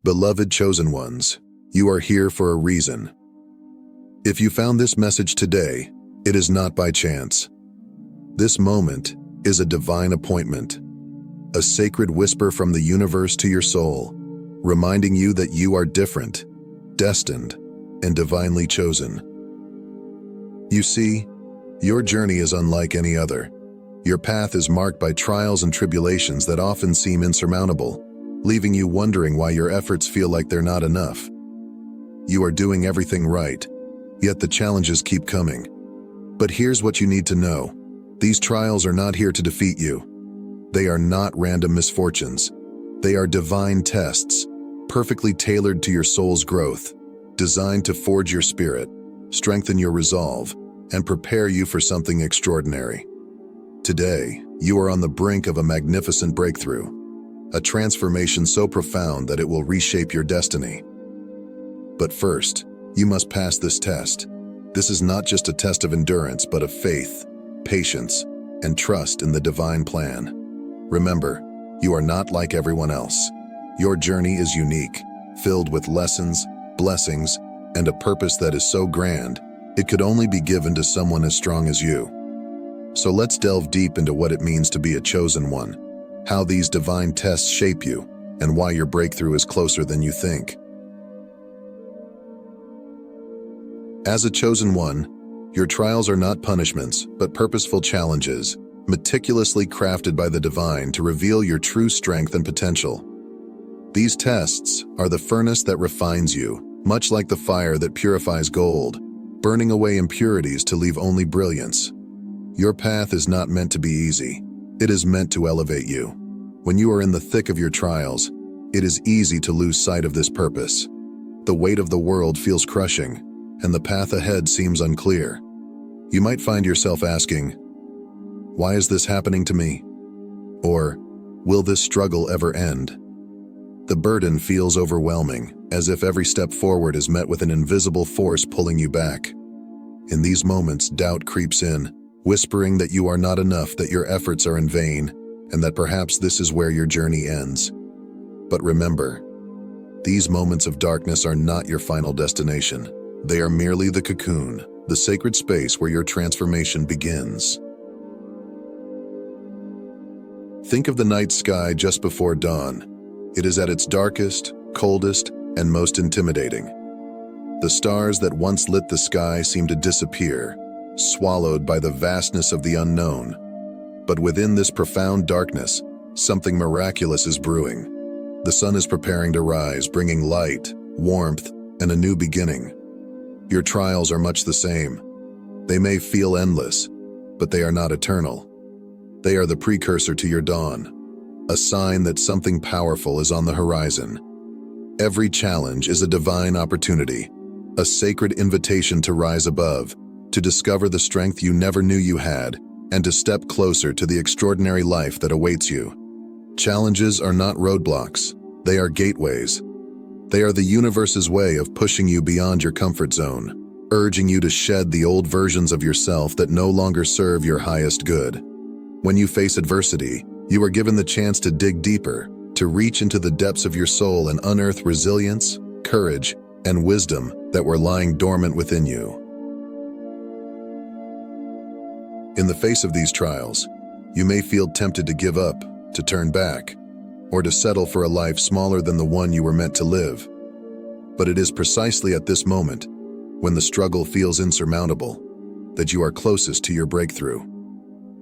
Beloved chosen ones, you are here for a reason. If you found this message today, it is not by chance. This moment is a divine appointment, a sacred whisper from the universe to your soul, reminding you that you are different, destined, and divinely chosen. You see, your journey is unlike any other. Your path is marked by trials and tribulations that often seem insurmountable, leaving you wondering why your efforts feel like they're not enough. You are doing everything right, yet the challenges keep coming. But here's what you need to know. These trials are not here to defeat you. They are not random misfortunes. They are divine tests, perfectly tailored to your soul's growth, designed to forge your spirit, strengthen your resolve, and prepare you for something extraordinary. Today, you are on the brink of a magnificent breakthrough, a transformation so profound that it will reshape your destiny. But first, you must pass this test. This is not just a test of endurance, but of faith, patience, and trust in the divine plan. Remember, you are not like everyone else. Your journey is unique, filled with lessons, blessings, and a purpose that is so grand, it could only be given to someone as strong as you. So let's delve deep into what it means to be a chosen one, how these divine tests shape you, and why your breakthrough is closer than you think. As a chosen one, your trials are not punishments, but purposeful challenges, meticulously crafted by the divine to reveal your true strength and potential. These tests are the furnace that refines you, much like the fire that purifies gold, burning away impurities to leave only brilliance. Your path is not meant to be easy. It is meant to elevate you. When you are in the thick of your trials, it is easy to lose sight of this purpose. The weight of the world feels crushing, and the path ahead seems unclear. You might find yourself asking, "Why is this happening to me?" Or, "Will this struggle ever end?" The burden feels overwhelming, as if every step forward is met with an invisible force pulling you back. In these moments, doubt creeps in, whispering that you are not enough, that your efforts are in vain, and that perhaps this is where your journey ends. But remember, these moments of darkness are not your final destination. They are merely the cocoon, the sacred space where your transformation begins. Think of the night sky just before dawn. It is at its darkest, coldest, and most intimidating. The stars that once lit the sky seem to disappear, swallowed by the vastness of the unknown. But within this profound darkness, something miraculous is brewing. The sun is preparing to rise, bringing light, warmth, and a new beginning. Your trials are much the same. They may feel endless, but they are not eternal. They are the precursor to your dawn, a sign that something powerful is on the horizon. Every challenge is a divine opportunity, a sacred invitation to rise above, to discover the strength you never knew you had, and to step closer to the extraordinary life that awaits you. Challenges are not roadblocks, they are gateways. They are the universe's way of pushing you beyond your comfort zone, urging you to shed the old versions of yourself that no longer serve your highest good. When you face adversity, you are given the chance to dig deeper, to reach into the depths of your soul and unearth resilience, courage, and wisdom that were lying dormant within you. In the face of these trials, you may feel tempted to give up, to turn back, or to settle for a life smaller than the one you were meant to live. But it is precisely at this moment, when the struggle feels insurmountable, that you are closest to your breakthrough.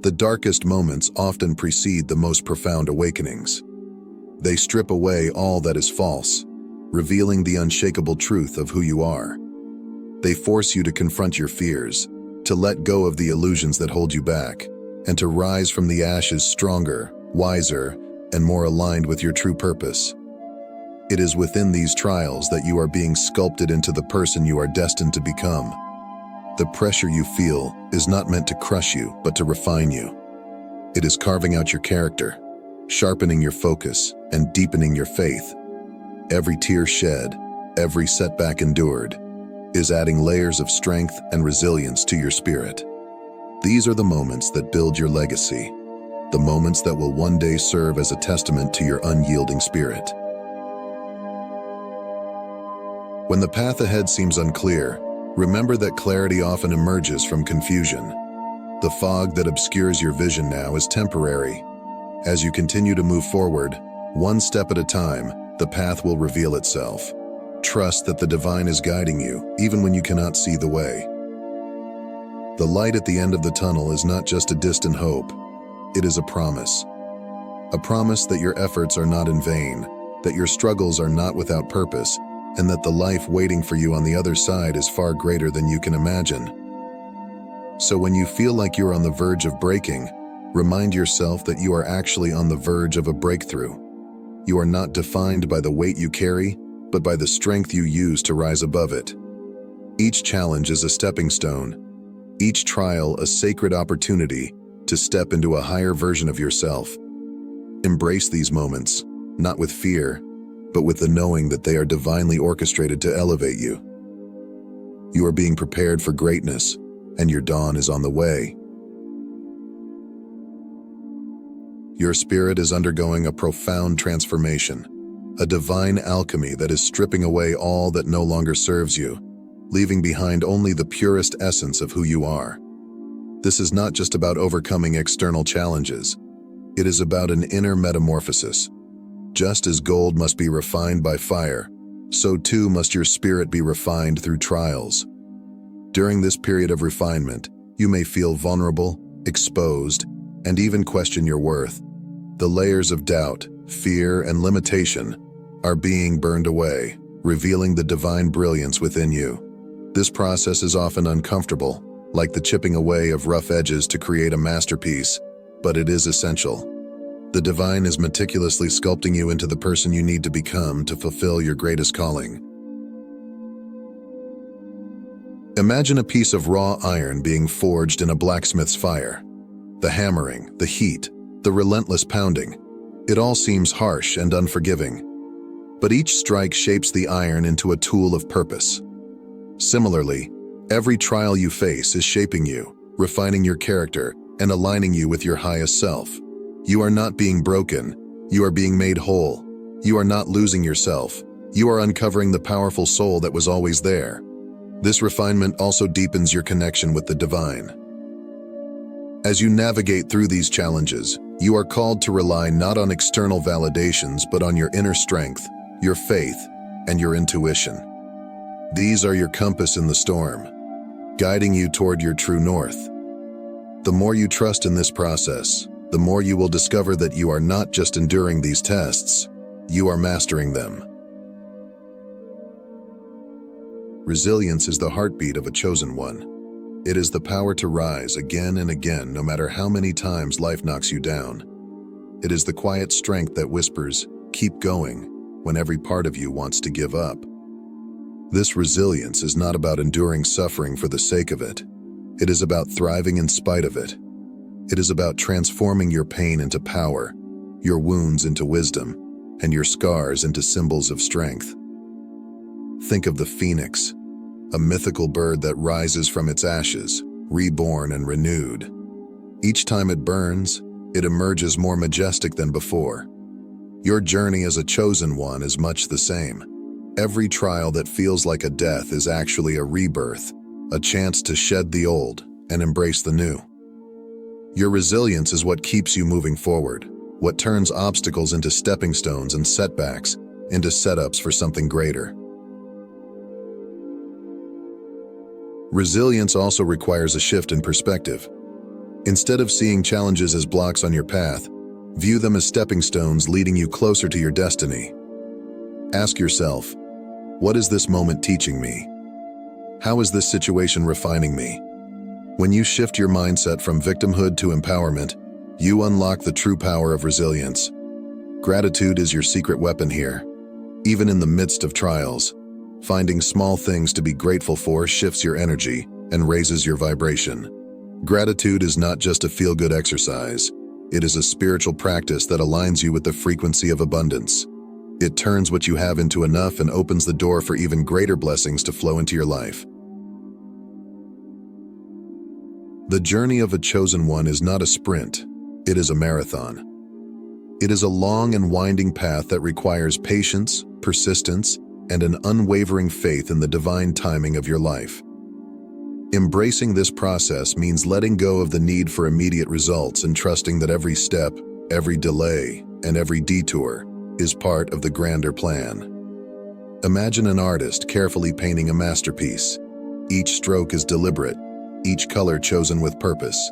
The darkest moments often precede the most profound awakenings. They strip away all that is false, revealing the unshakable truth of who you are. They force you to confront your fears, to let go of the illusions that hold you back, and to rise from the ashes stronger, wiser, and more aligned with your true purpose. It is within these trials that you are being sculpted into the person you are destined to become. The pressure you feel is not meant to crush you, but to refine you. It is carving out your character, sharpening your focus, and deepening your faith. Every tear shed, every setback endured, is adding layers of strength and resilience to your spirit. These are the moments that build your legacy, the moments that will one day serve as a testament to your unyielding spirit. When the path ahead seems unclear, remember that clarity often emerges from confusion. The fog that obscures your vision now is temporary. As you continue to move forward, one step at a time, the path will reveal itself. Trust that the divine is guiding you, even when you cannot see the way. The light at the end of the tunnel is not just a distant hope. It is a promise. A promise that your efforts are not in vain, that your struggles are not without purpose, and that the life waiting for you on the other side is far greater than you can imagine. So when you feel like you're on the verge of breaking, remind yourself that you are actually on the verge of a breakthrough. You are not defined by the weight you carry, but by the strength you use to rise above it. Each challenge is a stepping stone, each trial a sacred opportunity to step into a higher version of yourself. Embrace these moments, not with fear, but with the knowing that they are divinely orchestrated to elevate you. You are being prepared for greatness, and your dawn is on the way. Your spirit is undergoing a profound transformation, a divine alchemy that is stripping away all that no longer serves you, leaving behind only the purest essence of who you are. This is not just about overcoming external challenges. It is about an inner metamorphosis. Just as gold must be refined by fire, so too must your spirit be refined through trials. During this period of refinement, you may feel vulnerable, exposed, and even question your worth. The layers of doubt, fear, and limitation are being burned away, revealing the divine brilliance within you. This process is often uncomfortable, like the chipping away of rough edges to create a masterpiece, but it is essential. The divine is meticulously sculpting you into the person you need to become to fulfill your greatest calling. Imagine a piece of raw iron being forged in a blacksmith's fire. The hammering, the heat, the relentless pounding. It all seems harsh and unforgiving. But each strike shapes the iron into a tool of purpose. Similarly, every trial you face is shaping you, refining your character, and aligning you with your highest self. You are not being broken. You are being made whole. You are not losing yourself. You are uncovering the powerful soul that was always there. This refinement also deepens your connection with the divine. As you navigate through these challenges, you are called to rely not on external validations, but on your inner strength, your faith, and your intuition. These are your compass in the storm, guiding you toward your true north. The more you trust in this process, the more you will discover that you are not just enduring these tests, you are mastering them. Resilience is the heartbeat of a chosen one. It is the power to rise again and again no matter how many times life knocks you down. It is the quiet strength that whispers, "Keep going," when every part of you wants to give up. This resilience is not about enduring suffering for the sake of it. It is about thriving in spite of it. It is about transforming your pain into power, your wounds into wisdom, and your scars into symbols of strength. Think of the phoenix, a mythical bird that rises from its ashes, reborn and renewed. Each time it burns, it emerges more majestic than before. Your journey as a chosen one is much the same. Every trial that feels like a death is actually a rebirth, a chance to shed the old and embrace the new. Your resilience is what keeps you moving forward, what turns obstacles into stepping stones and setbacks into setups for something greater. Resilience also requires a shift in perspective. Instead of seeing challenges as blocks on your path, view them as stepping stones leading you closer to your destiny. Ask yourself, what is this moment teaching me? How is this situation refining me? When you shift your mindset from victimhood to empowerment, you unlock the true power of resilience. Gratitude is your secret weapon here. Even in the midst of trials, finding small things to be grateful for shifts your energy and raises your vibration. Gratitude is not just a feel-good exercise. It is a spiritual practice that aligns you with the frequency of abundance. It turns what you have into enough and opens the door for even greater blessings to flow into your life. The journey of a chosen one is not a sprint, it is a marathon. It is a long and winding path that requires patience, persistence, and an unwavering faith in the divine timing of your life. Embracing this process means letting go of the need for immediate results and trusting that every step, every delay, and every detour is part of the grander plan. Imagine an artist carefully painting a masterpiece. Each stroke is deliberate, each color chosen with purpose.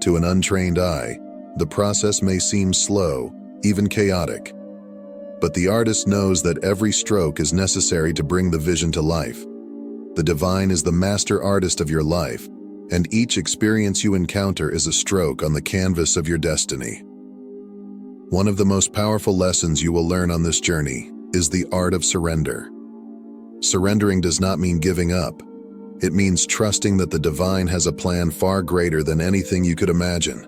To an untrained eye, the process may seem slow, even chaotic. But the artist knows that every stroke is necessary to bring the vision to life. The divine is the master artist of your life, and each experience you encounter is a stroke on the canvas of your destiny. One of the most powerful lessons you will learn on this journey is the art of surrender. Surrendering does not mean giving up. It means trusting that the divine has a plan far greater than anything you could imagine.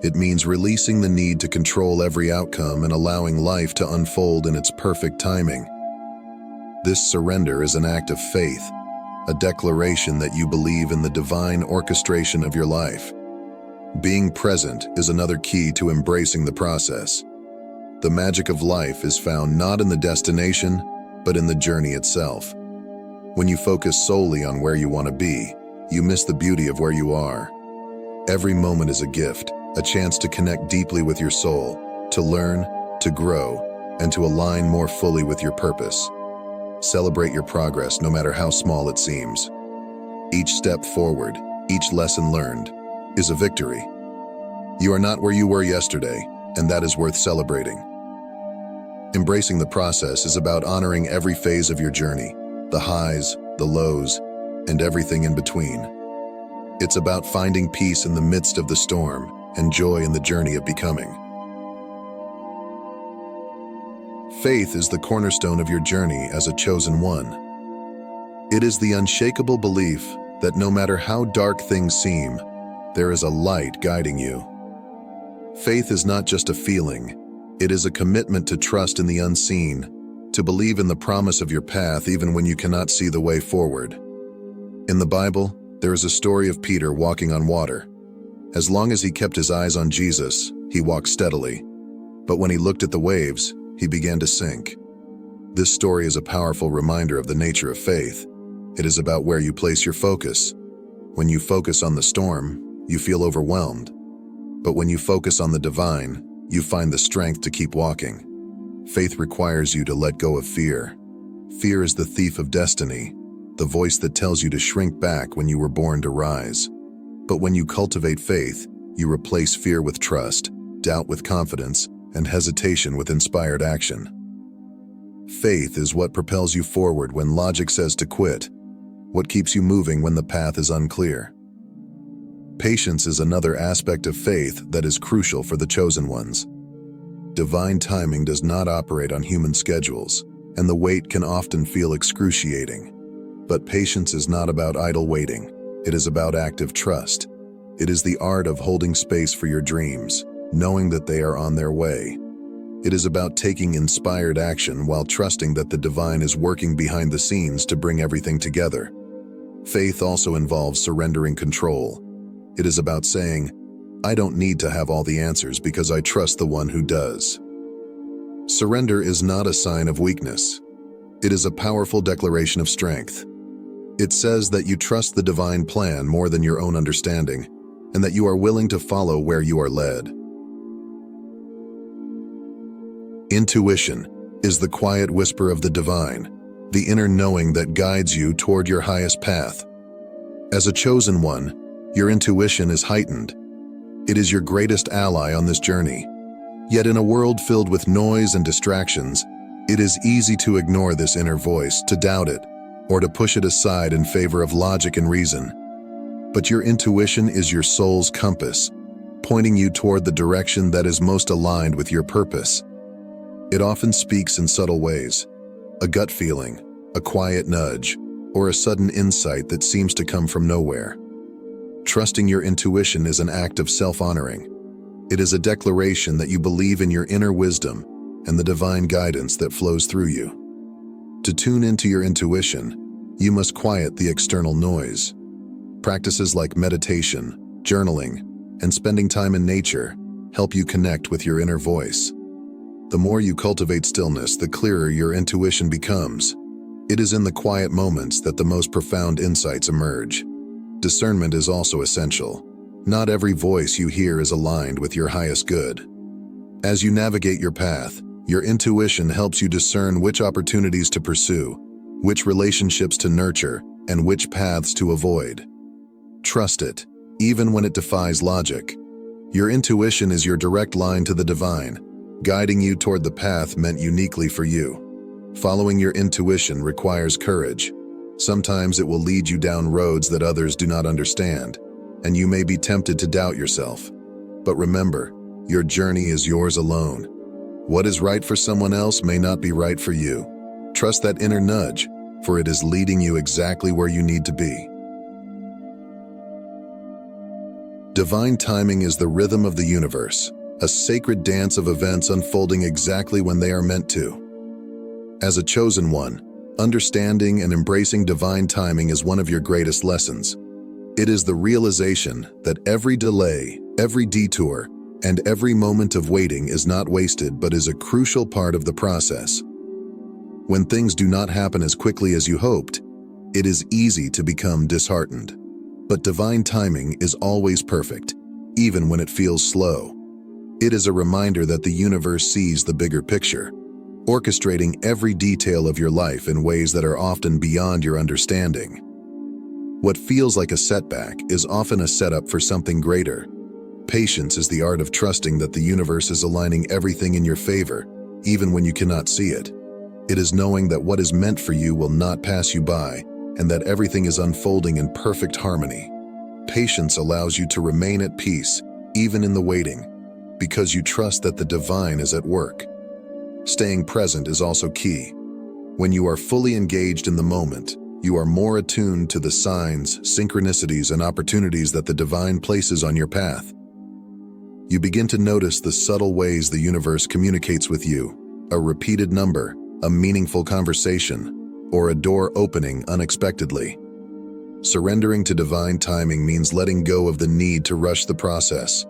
It means releasing the need to control every outcome and allowing life to unfold in its perfect timing. This surrender is an act of faith, a declaration that you believe in the divine orchestration of your life. Being present is another key to embracing the process. The magic of life is found not in the destination, but in the journey itself. When you focus solely on where you want to be, you miss the beauty of where you are. Every moment is a gift, a chance to connect deeply with your soul, to learn, to grow, and to align more fully with your purpose. Celebrate your progress, no matter how small it seems. Each step forward, each lesson learned, is a victory. You are not where you were yesterday, and that is worth celebrating. Embracing the process is about honoring every phase of your journey, the highs, the lows, and everything in between. It's about finding peace in the midst of the storm and joy in the journey of becoming. Faith is the cornerstone of your journey as a chosen one. It is the unshakable belief that no matter how dark things seem, there is a light guiding you. Faith is not just a feeling, it is a commitment to trust in the unseen, to believe in the promise of your path even when you cannot see the way forward. In the Bible, there is a story of Peter walking on water. As long as he kept his eyes on Jesus, he walked steadily. But when he looked at the waves, he began to sink. This story is a powerful reminder of the nature of faith. It is about where you place your focus. When you focus on the storm, you feel overwhelmed. But when you focus on the divine, you find the strength to keep walking. Faith requires you to let go of fear. Fear is the thief of destiny, the voice that tells you to shrink back when you were born to rise. But when you cultivate faith, you replace fear with trust, doubt with confidence, and hesitation with inspired action. Faith is what propels you forward when logic says to quit, what keeps you moving when the path is unclear. Patience is another aspect of faith that is crucial for the chosen ones. Divine timing does not operate on human schedules, and the wait can often feel excruciating. But patience is not about idle waiting. It is about active trust. It is the art of holding space for your dreams, knowing that they are on their way. It is about taking inspired action while trusting that the divine is working behind the scenes to bring everything together. Faith also involves surrendering control. It is about saying, I don't need to have all the answers because I trust the one who does. Surrender is not a sign of weakness. It is a powerful declaration of strength. It says that you trust the divine plan more than your own understanding, and that you are willing to follow where you are led. Intuition is the quiet whisper of the divine, the inner knowing that guides you toward your highest path. As a chosen one, your intuition is heightened. It is your greatest ally on this journey. Yet in a world filled with noise and distractions, it is easy to ignore this inner voice, to doubt it, or to push it aside in favor of logic and reason. But your intuition is your soul's compass, pointing you toward the direction that is most aligned with your purpose. It often speaks in subtle ways, a gut feeling, a quiet nudge, or a sudden insight that seems to come from nowhere. Trusting your intuition is an act of self-honoring. It is a declaration that you believe in your inner wisdom and the divine guidance that flows through you. To tune into your intuition, you must quiet the external noise. Practices like meditation, journaling, and spending time in nature help you connect with your inner voice. The more you cultivate stillness, the clearer your intuition becomes, It is in the quiet moments that the most profound insights emerge. Discernment is also essential. Not every voice you hear is aligned with your highest good. As you navigate your path, your intuition helps you discern which opportunities to pursue, which relationships to nurture, and which paths to avoid. Trust it, even when it defies logic. Your intuition is your direct line to the divine, guiding you toward the path meant uniquely for you. Following your intuition requires courage. Sometimes it will lead you down roads that others do not understand, and you may be tempted to doubt yourself. But remember, your journey is yours alone. What is right for someone else may not be right for you. Trust that inner nudge, for it is leading you exactly where you need to be. Divine timing is the rhythm of the universe, a sacred dance of events unfolding exactly when they are meant to. As a chosen one, understanding and embracing divine timing is one of your greatest lessons. It is the realization that every delay, every detour, and every moment of waiting is not wasted but is a crucial part of the process. When things do not happen as quickly as you hoped, it is easy to become disheartened. But divine timing is always perfect, even when it feels slow. It is a reminder that the universe sees the bigger picture, orchestrating every detail of your life in ways that are often beyond your understanding. What feels like a setback is often a setup for something greater. Patience is the art of trusting that the universe is aligning everything in your favor, even when you cannot see it. It is knowing that what is meant for you will not pass you by, and that everything is unfolding in perfect harmony. Patience allows you to remain at peace, even in the waiting, because you trust that the divine is at work. Staying present is also key. When you are fully engaged in the moment, you are more attuned to the signs, synchronicities, and opportunities that the divine places on your path. You begin to notice the subtle ways the universe communicates with you, a repeated number, a meaningful conversation, or a door opening unexpectedly. Surrendering to divine timing means letting go of the need to rush the process.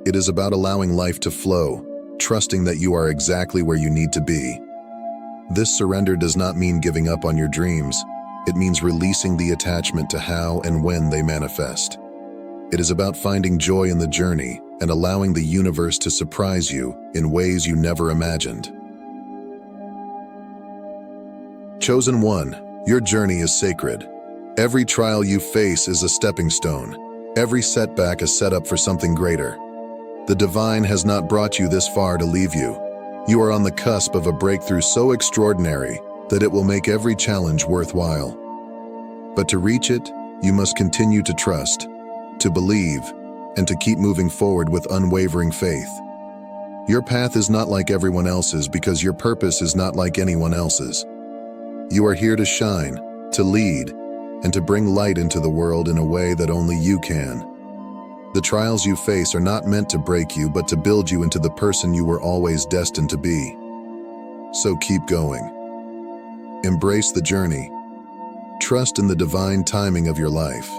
It is about allowing life to flow, trusting that you are exactly where you need to be. This surrender does not mean giving up on your dreams. It means releasing the attachment to how and when they manifest. It is about finding joy in the journey and allowing the universe to surprise you in ways you never imagined. Chosen one, your journey is sacred. Every trial you face is a stepping stone. Every setback a setup for something greater. The divine has not brought you this far to leave you. You are on the cusp of a breakthrough so extraordinary that it will make every challenge worthwhile. But to reach it, you must continue to trust, to believe, and to keep moving forward with unwavering faith. Your path is not like everyone else's because your purpose is not like anyone else's. You are here to shine, to lead, and to bring light into the world in a way that only you can. The trials you face are not meant to break you, but to build you into the person you were always destined to be. So keep going. Embrace the journey. Trust in the divine timing of your life.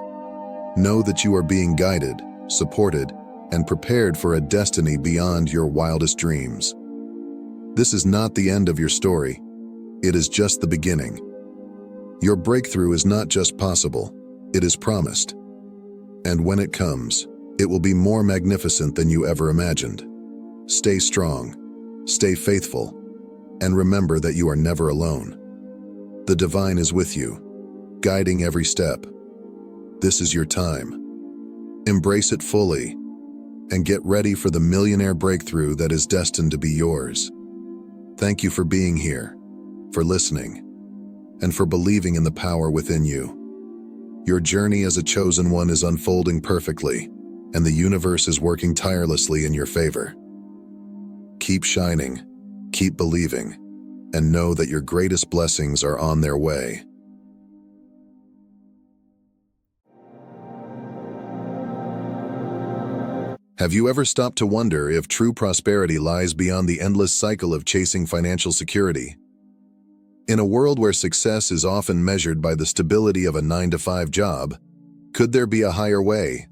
Know that you are being guided, supported, and prepared for a destiny beyond your wildest dreams. This is not the end of your story. It is just the beginning. Your breakthrough is not just possible, it is promised. And when it comes, it will be more magnificent than you ever imagined. Stay strong, stay faithful, and remember that you are never alone. The divine is with you, guiding every step. This is your time. Embrace it fully, and get ready for the millionaire breakthrough that is destined to be yours. Thank you for being here, for listening, and for believing in the power within you. Your journey as a chosen one is unfolding perfectly, and the universe is working tirelessly in your favor. Keep shining, keep believing, and know that your greatest blessings are on their way. Have you ever stopped to wonder if true prosperity lies beyond the endless cycle of chasing financial security? In a world where success is often measured by the stability of a 9-to-5 job, could there be a higher way?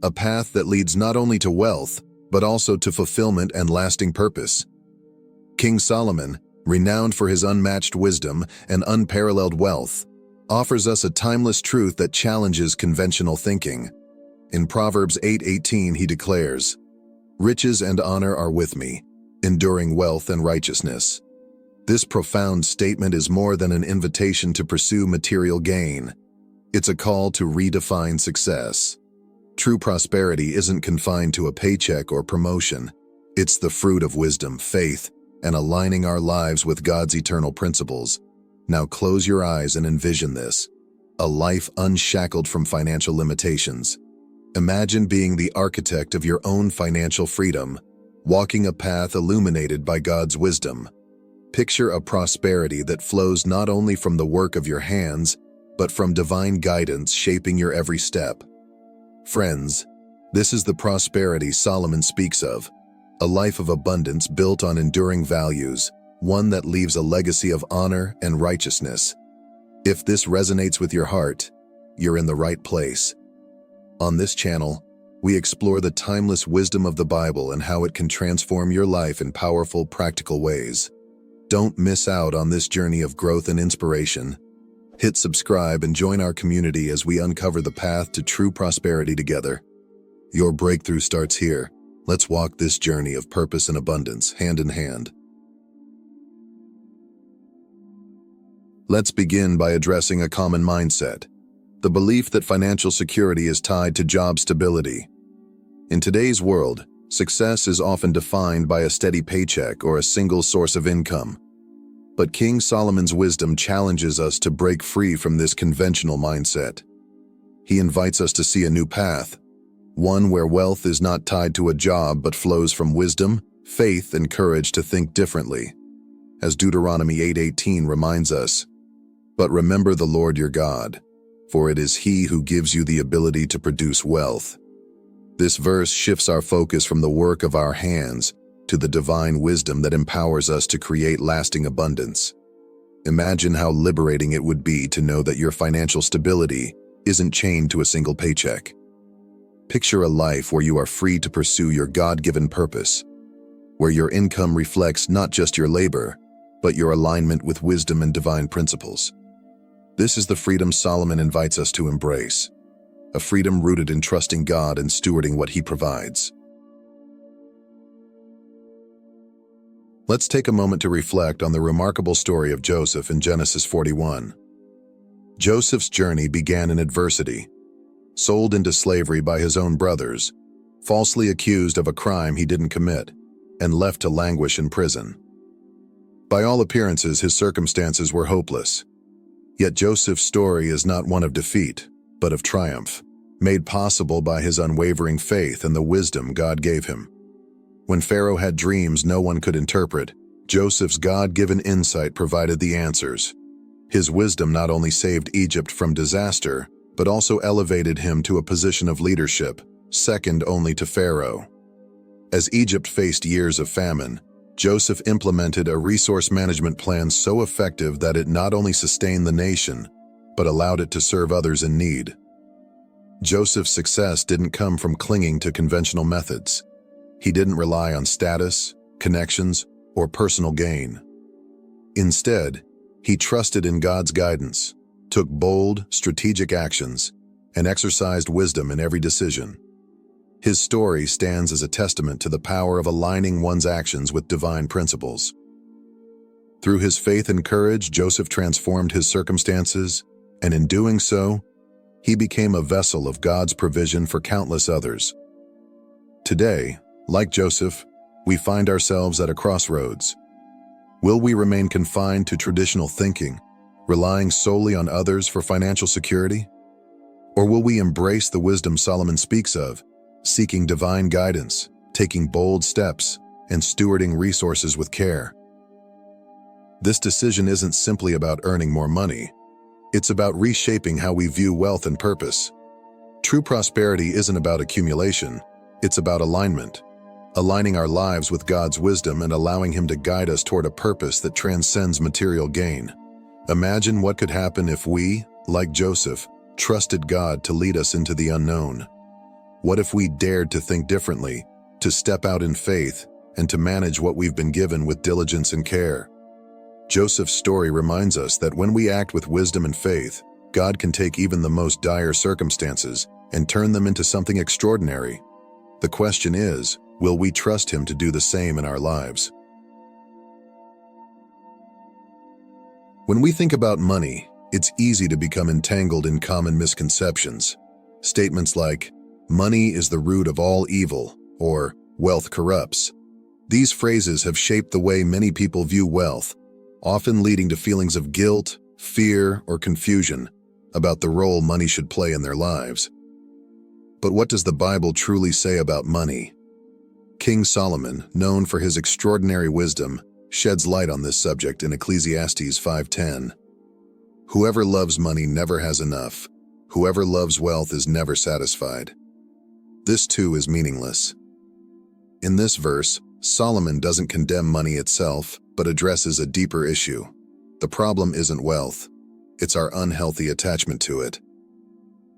A path that leads not only to wealth, but also to fulfillment and lasting purpose? King Solomon, renowned for his unmatched wisdom and unparalleled wealth, offers us a timeless truth that challenges conventional thinking. In Proverbs 8:18, he declares, "Riches and honor are with me, enduring wealth and righteousness." This profound statement is more than an invitation to pursue material gain. It's a call to redefine success. True prosperity isn't confined to a paycheck or promotion. It's the fruit of wisdom, faith, and aligning our lives with God's eternal principles. Now close your eyes and envision this: a life unshackled from financial limitations. Imagine being the architect of your own financial freedom, walking a path illuminated by God's wisdom. Picture a prosperity that flows not only from the work of your hands, but from divine guidance shaping your every step. Friends, this is the prosperity Solomon speaks of, a life of abundance built on enduring values, one that leaves a legacy of honor and righteousness. If this resonates with your heart, you're in the right place. On this channel, we explore the timeless wisdom of the Bible and how it can transform your life in powerful, practical ways. Don't miss out on this journey of growth and inspiration. Hit subscribe and join our community as we uncover the path to true prosperity together. Your breakthrough starts here. Let's walk this journey of purpose and abundance hand in hand. Let's begin by addressing a common mindset: the belief that financial security is tied to job stability. In today's world, success is often defined by a steady paycheck or a single source of income. But King Solomon's wisdom challenges us to break free from this conventional mindset. He invites us to see a new path, one where wealth is not tied to a job but flows from wisdom, faith, and courage to think differently. As Deuteronomy 8:18 reminds us, "But remember the Lord your God, for it is He who gives you the ability to produce wealth." This verse shifts our focus from the work of our hands to the divine wisdom that empowers us to create lasting abundance. Imagine how liberating it would be to know that your financial stability isn't chained to a single paycheck. Picture a life where you are free to pursue your God-given purpose, where your income reflects not just your labor, but your alignment with wisdom and divine principles. This is the freedom Solomon invites us to embrace, a freedom rooted in trusting God and stewarding what He provides. Let's take a moment to reflect on the remarkable story of Joseph in Genesis 41. Joseph's journey began in adversity. Sold into slavery by his own brothers, falsely accused of a crime he didn't commit, and left to languish in prison. By all appearances, his circumstances were hopeless. Yet Joseph's story is not one of defeat, but of triumph, made possible by his unwavering faith and the wisdom God gave him. When Pharaoh had dreams no one could interpret, Joseph's God-given insight provided the answers. His wisdom not only saved Egypt from disaster, but also elevated him to a position of leadership, second only to Pharaoh. As Egypt faced years of famine, Joseph implemented a resource management plan so effective that it not only sustained the nation, but allowed it to serve others in need. Joseph's success didn't come from clinging to conventional methods. He didn't rely on status, connections, or personal gain. Instead, he trusted in God's guidance, took bold, strategic actions, and exercised wisdom in every decision. His story stands as a testament to the power of aligning one's actions with divine principles. Through his faith and courage, Joseph transformed his circumstances, and in doing so, he became a vessel of God's provision for countless others. Today, like Joseph, we find ourselves at a crossroads. Will we remain confined to traditional thinking, relying solely on others for financial security? Or will we embrace the wisdom Solomon speaks of, seeking divine guidance, taking bold steps, and stewarding resources with care? This decision isn't simply about earning more money. It's about reshaping how we view wealth and purpose. True prosperity isn't about accumulation, it's about alignment. Aligning our lives with God's wisdom and allowing Him to guide us toward a purpose that transcends material gain. Imagine what could happen if we, like Joseph, trusted God to lead us into the unknown. What if we dared to think differently, to step out in faith, and to manage what we've been given with diligence and care? Joseph's story reminds us that when we act with wisdom and faith, God can take even the most dire circumstances and turn them into something extraordinary. The question is, will we trust Him to do the same in our lives? When we think about money, it's easy to become entangled in common misconceptions. Statements like, "Money is the root of all evil," or "Wealth corrupts." These phrases have shaped the way many people view wealth, often leading to feelings of guilt, fear, or confusion about the role money should play in their lives. But what does the Bible truly say about money? King Solomon, known for his extraordinary wisdom, sheds light on this subject in Ecclesiastes 5:10. "Whoever loves money never has enough. Whoever loves wealth is never satisfied." This too is meaningless. In this verse, Solomon doesn't condemn money itself, but addresses a deeper issue. The problem isn't wealth, it's our unhealthy attachment to it.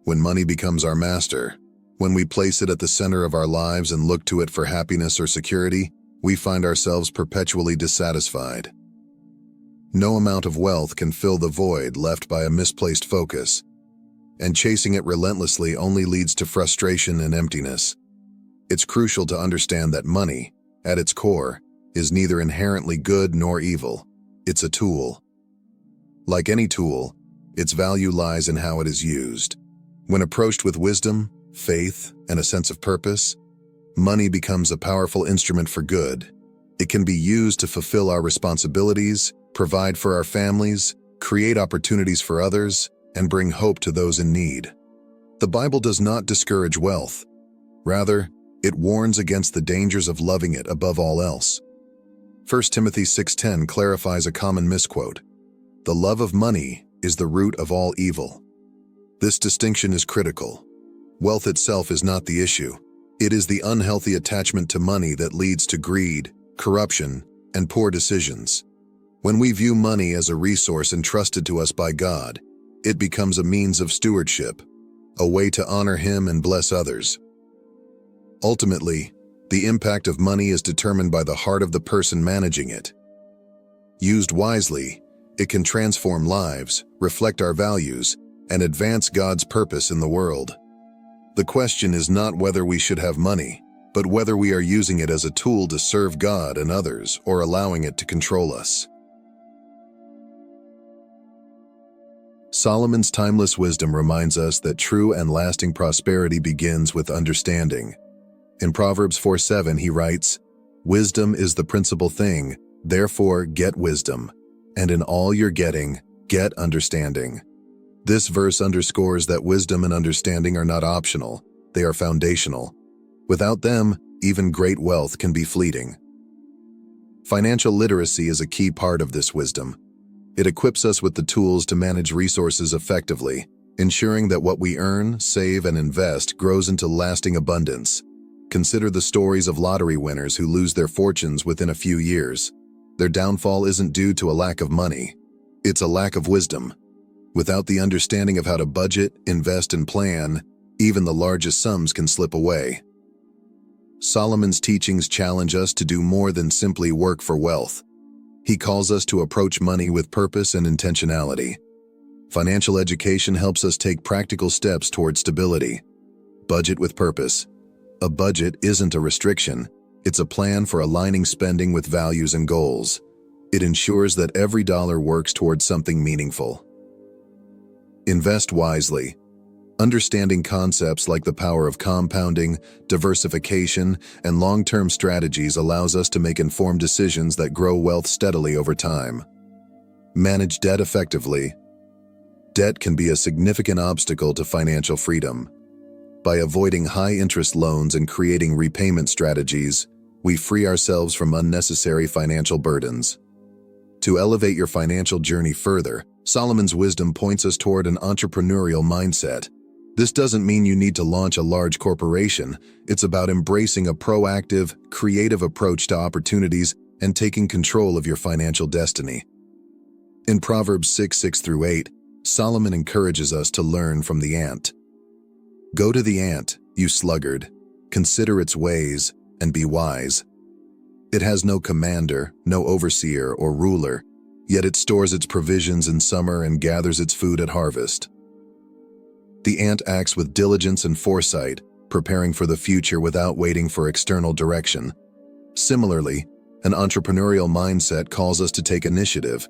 When money becomes our master, when we place it at the center of our lives and look to it for happiness or security, we find ourselves perpetually dissatisfied. No amount of wealth can fill the void left by a misplaced focus, and chasing it relentlessly only leads to frustration and emptiness. It's crucial to understand that money, at its core, is neither inherently good nor evil. It's a tool. Like any tool, its value lies in how it is used. When approached with wisdom, faith, and a sense of purpose, money becomes a powerful instrument for good. It can be used to fulfill our responsibilities, provide for our families, create opportunities for others, and bring hope to those in need. The Bible does not discourage wealth. Rather, it warns against the dangers of loving it above all else. 1 Timothy 6:10 clarifies a common misquote: "The love of money is the root of all evil." This distinction is critical. Wealth itself is not the issue. It is the unhealthy attachment to money that leads to greed, corruption, and poor decisions. When we view money as a resource entrusted to us by God, it becomes a means of stewardship, a way to honor Him and bless others. Ultimately, the impact of money is determined by the heart of the person managing it. Used wisely, it can transform lives, reflect our values, and advance God's purpose in the world. The question is not whether we should have money, but whether we are using it as a tool to serve God and others or allowing it to control us. Solomon's timeless wisdom reminds us that true and lasting prosperity begins with understanding. In Proverbs 4:7 he writes, "Wisdom is the principal thing, therefore get wisdom, and in all you're getting, get understanding." This verse underscores that wisdom and understanding are not optional, they are foundational. Without them, even great wealth can be fleeting. Financial literacy is a key part of this wisdom. It equips us with the tools to manage resources effectively, ensuring that what we earn, save, and invest grows into lasting abundance. Consider the stories of lottery winners who lose their fortunes within a few years. Their downfall isn't due to a lack of money. It's a lack of wisdom. Without the understanding of how to budget, invest, and plan, even the largest sums can slip away. Solomon's teachings challenge us to do more than simply work for wealth. He calls us to approach money with purpose and intentionality. Financial education helps us take practical steps toward stability. Budget with purpose. A budget isn't a restriction, it's a plan for aligning spending with values and goals. It ensures that every dollar works towards something meaningful. Invest wisely. Understanding concepts like the power of compounding, diversification, and long-term strategies allows us to make informed decisions that grow wealth steadily over time. Manage debt effectively. Debt can be a significant obstacle to financial freedom. By avoiding high-interest loans and creating repayment strategies, we free ourselves from unnecessary financial burdens. To elevate your financial journey further, Solomon's wisdom points us toward an entrepreneurial mindset. This doesn't mean you need to launch a large corporation. It's about embracing a proactive, creative approach to opportunities and taking control of your financial destiny. In Proverbs 6:6-8, Solomon encourages us to learn from the ant. "Go to the ant, you sluggard, consider its ways, and be wise. It has no commander, no overseer or ruler, yet it stores its provisions in summer and gathers its food at harvest. The ant acts with diligence and foresight, preparing for the future without waiting for external direction. Similarly, an entrepreneurial mindset calls us to take initiative.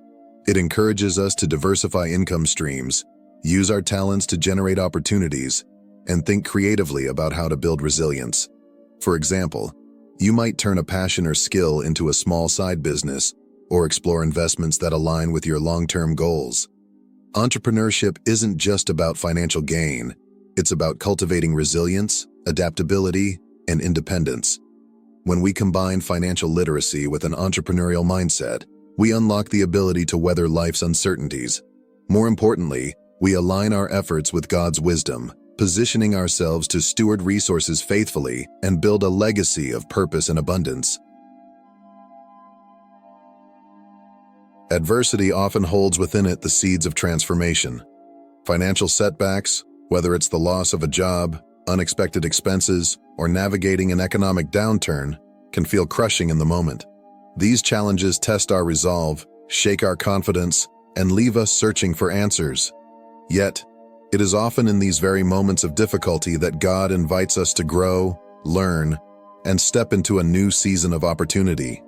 It encourages us to diversify income streams, use our talents to generate opportunities, and think creatively about how to build resilience. For example, you might turn a passion or skill into a small side business or explore investments that align with your long-term goals. Entrepreneurship isn't just about financial gain. It's about cultivating resilience, adaptability, and independence. When we combine financial literacy with an entrepreneurial mindset, we unlock the ability to weather life's uncertainties. More importantly, we align our efforts with God's wisdom, positioning ourselves to steward resources faithfully and build a legacy of purpose and abundance. Adversity often holds within it the seeds of transformation. Financial setbacks, whether it's the loss of a job, unexpected expenses, or navigating an economic downturn, can feel crushing in the moment. These challenges test our resolve, shake our confidence, and leave us searching for answers. Yet, it is often in these very moments of difficulty that God invites us to grow, learn, and step into a new season of opportunity.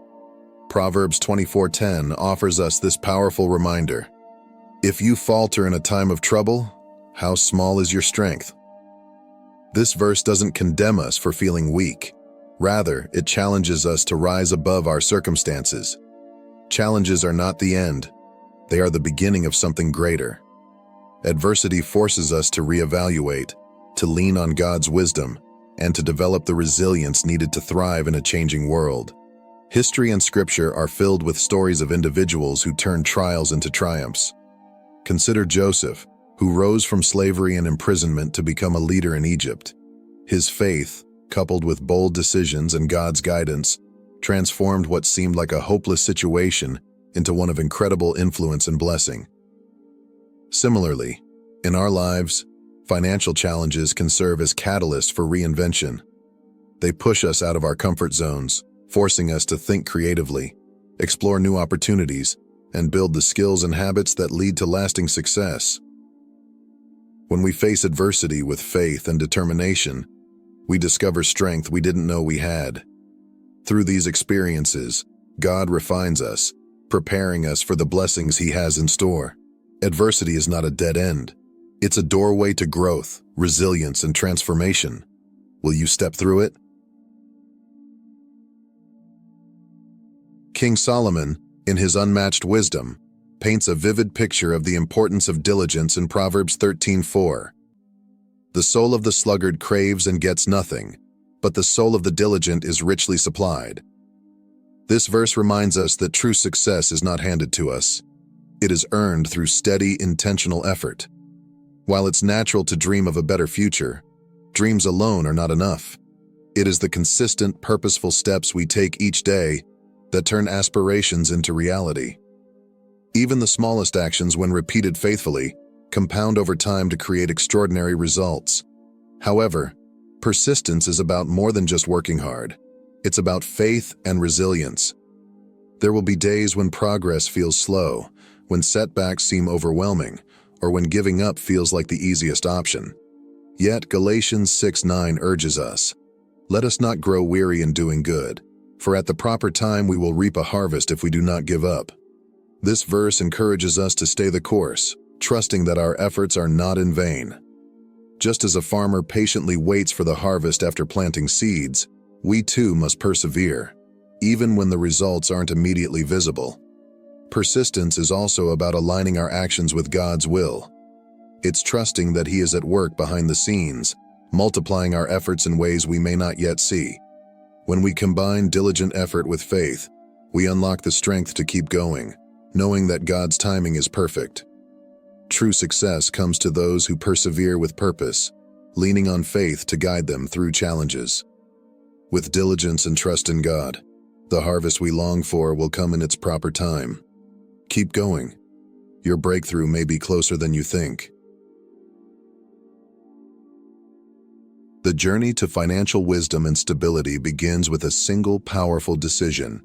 Proverbs 24:10 offers us this powerful reminder. If you falter in a time of trouble, how small is your strength? This verse doesn't condemn us for feeling weak. Rather, it challenges us to rise above our circumstances. Challenges are not the end. They are the beginning of something greater. Adversity forces us to reevaluate, to lean on God's wisdom, and to develop the resilience needed to thrive in a changing world. History and scripture are filled with stories of individuals who turned trials into triumphs. Consider Joseph, who rose from slavery and imprisonment to become a leader in Egypt. His faith, coupled with bold decisions and God's guidance, transformed what seemed like a hopeless situation into one of incredible influence and blessing. Similarly, in our lives, financial challenges can serve as catalysts for reinvention. They push us out of our comfort zones, forcing us to think creatively, explore new opportunities, and build the skills and habits that lead to lasting success. When we face adversity with faith and determination, we discover strength we didn't know we had. Through these experiences, God refines us, preparing us for the blessings He has in store. Adversity is not a dead end. It's a doorway to growth, resilience, and transformation. Will you step through it? King Solomon, in his unmatched wisdom, paints a vivid picture of the importance of diligence in Proverbs 13:4. The soul of the sluggard craves and gets nothing, but the soul of the diligent is richly supplied. This verse reminds us that true success is not handed to us. It is earned through steady, intentional effort. While it's natural to dream of a better future, dreams alone are not enough. It is the consistent, purposeful steps we take each day that turn aspirations into reality. Even the smallest actions, when repeated faithfully, compound over time to create extraordinary results. However, persistence is about more than just working hard. It's about faith and resilience. There will be days when progress feels slow, when setbacks seem overwhelming, or when giving up feels like the easiest option. Yet Galatians 6:9 urges us, "Let us not grow weary in doing good, for at the proper time we will reap a harvest if we do not give up." This verse encourages us to stay the course, trusting that our efforts are not in vain. Just as a farmer patiently waits for the harvest after planting seeds, we too must persevere, even when the results aren't immediately visible. Persistence is also about aligning our actions with God's will. It's trusting that He is at work behind the scenes, multiplying our efforts in ways we may not yet see. When we combine diligent effort with faith, we unlock the strength to keep going, knowing that God's timing is perfect. True success comes to those who persevere with purpose, leaning on faith to guide them through challenges. With diligence and trust in God, the harvest we long for will come in its proper time. Keep going. Your breakthrough may be closer than you think. The journey to financial wisdom and stability begins with a single powerful decision: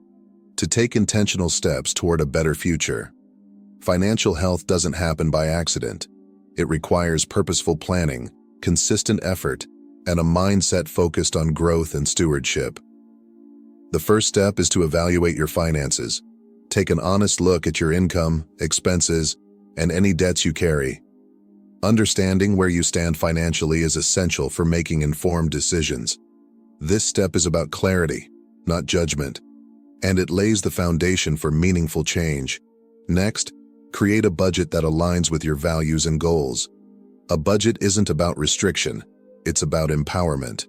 to take intentional steps toward a better future. Financial health doesn't happen by accident. It requires purposeful planning, consistent effort, and a mindset focused on growth and stewardship. The first step is to evaluate your finances. Take an honest look at your income, expenses, and any debts you carry. Understanding where you stand financially is essential for making informed decisions. This step is about clarity, not judgment, and it lays the foundation for meaningful change. Next, create a budget that aligns with your values and goals. A budget isn't about restriction, it's about empowerment.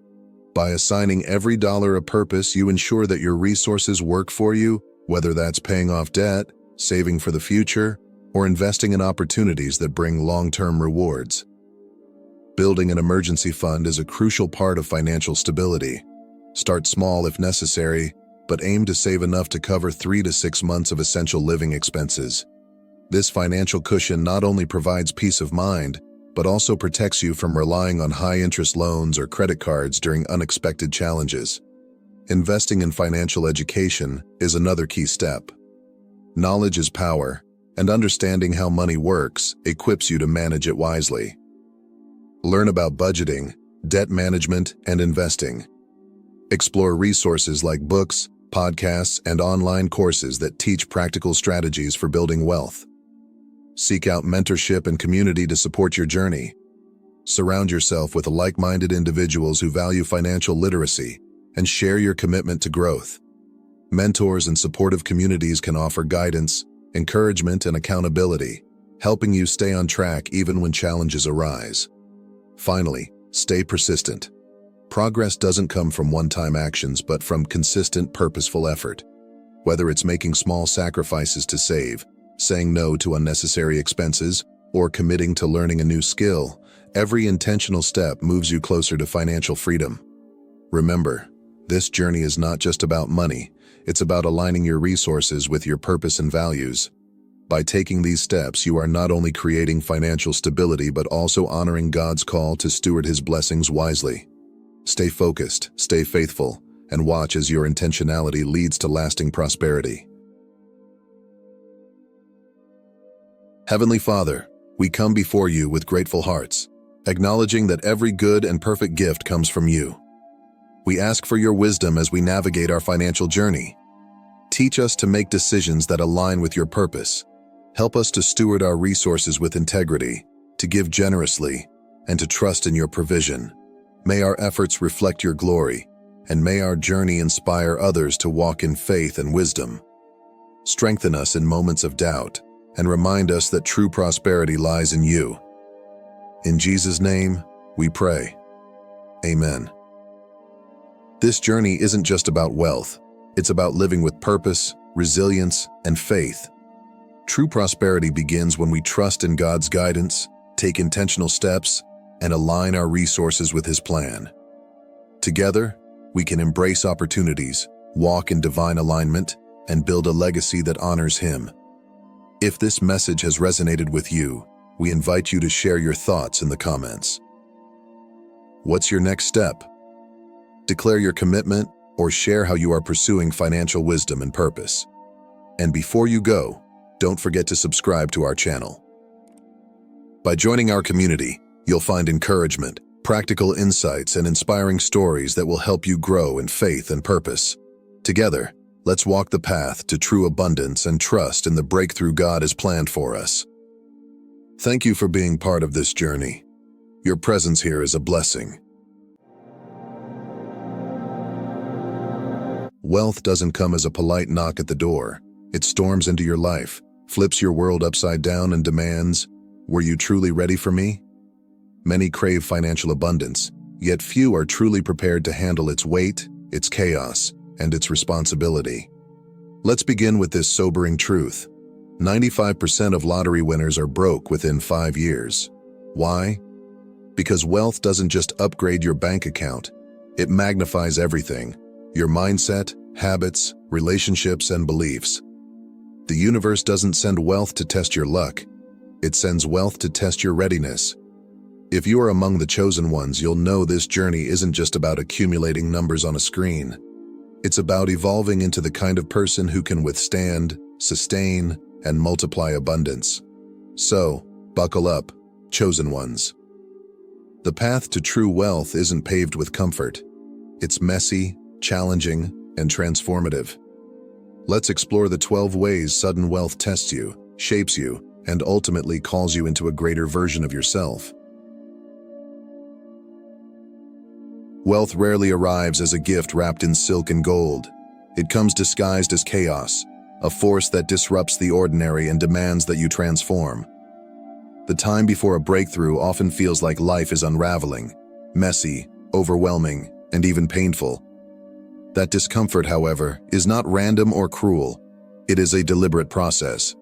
By assigning every dollar a purpose, you ensure that your resources work for you, whether that's paying off debt, saving for the future, or investing in opportunities that bring long-term rewards. Building an emergency fund is a crucial part of financial stability. Start small if necessary, but aim to save enough to cover 3 to 6 months of essential living expenses. This financial cushion not only provides peace of mind, but also protects you from relying on high-interest loans or credit cards during unexpected challenges. Investing in financial education is another key step. Knowledge is power, and understanding how money works equips you to manage it wisely. Learn about budgeting, debt management, and investing. Explore resources like books, podcasts, and online courses that teach practical strategies for building wealth. Seek out mentorship and community to support your journey. Surround yourself with like-minded individuals who value financial literacy and share your commitment to growth. Mentors and supportive communities can offer guidance, encouragement, and accountability, helping you stay on track even when challenges arise. Finally, stay persistent. Progress doesn't come from one-time actions, but from consistent, purposeful effort. Whether it's making small sacrifices to save, saying no to unnecessary expenses, or committing to learning a new skill, every intentional step moves you closer to financial freedom. Remember, this journey is not just about money, it's about aligning your resources with your purpose and values. By taking these steps, you are not only creating financial stability, but also honoring God's call to steward His blessings wisely. Stay focused, stay faithful, and watch as your intentionality leads to lasting prosperity. Heavenly Father, we come before you with grateful hearts, acknowledging that every good and perfect gift comes from you. We ask for your wisdom as we navigate our financial journey. Teach us to make decisions that align with your purpose. Help us to steward our resources with integrity, to give generously, and to trust in your provision. May our efforts reflect your glory, and may our journey inspire others to walk in faith and wisdom. Strengthen us in moments of doubt, and remind us that true prosperity lies in you. In Jesus' name, we pray. Amen. This journey isn't just about wealth. It's about living with purpose, resilience, and faith. True prosperity begins when we trust in God's guidance, take intentional steps, and align our resources with His plan. Together, we can embrace opportunities, walk in divine alignment, and build a legacy that honors Him. If this message has resonated with you, we invite you to share your thoughts in the comments. What's your next step? Declare your commitment or share how you are pursuing financial wisdom and purpose. And before you go, don't forget to subscribe to our channel. By joining our community, you'll find encouragement, practical insights, and inspiring stories that will help you grow in faith and purpose. Together, let's walk the path to true abundance and trust in the breakthrough God has planned for us. Thank you for being part of this journey. Your presence here is a blessing. Wealth doesn't come as a polite knock at the door. It storms into your life, flips your world upside down, and demands, "Were you truly ready for me?" Many crave financial abundance, yet few are truly prepared to handle its weight, its chaos, and its responsibility. Let's begin with this sobering truth. 95% of lottery winners are broke within 5 years. Why? Because wealth doesn't just upgrade your bank account, it magnifies everything: your mindset, habits, relationships, and beliefs. The universe doesn't send wealth to test your luck. It sends wealth to test your readiness. If you are among the chosen ones, you'll know this journey isn't just about accumulating numbers on a screen. It's about evolving into the kind of person who can withstand, sustain, and multiply abundance. So, buckle up, chosen ones. The path to true wealth isn't paved with comfort. It's messy, challenging, and transformative. Let's explore the 12 ways sudden wealth tests you, shapes you, and ultimately calls you into a greater version of yourself. Wealth rarely arrives as a gift wrapped in silk and gold. It comes disguised as chaos, a force that disrupts the ordinary and demands that you transform. The time before a breakthrough often feels like life is unraveling, messy, overwhelming, and even painful. That discomfort, however, is not random or cruel. It is a deliberate process.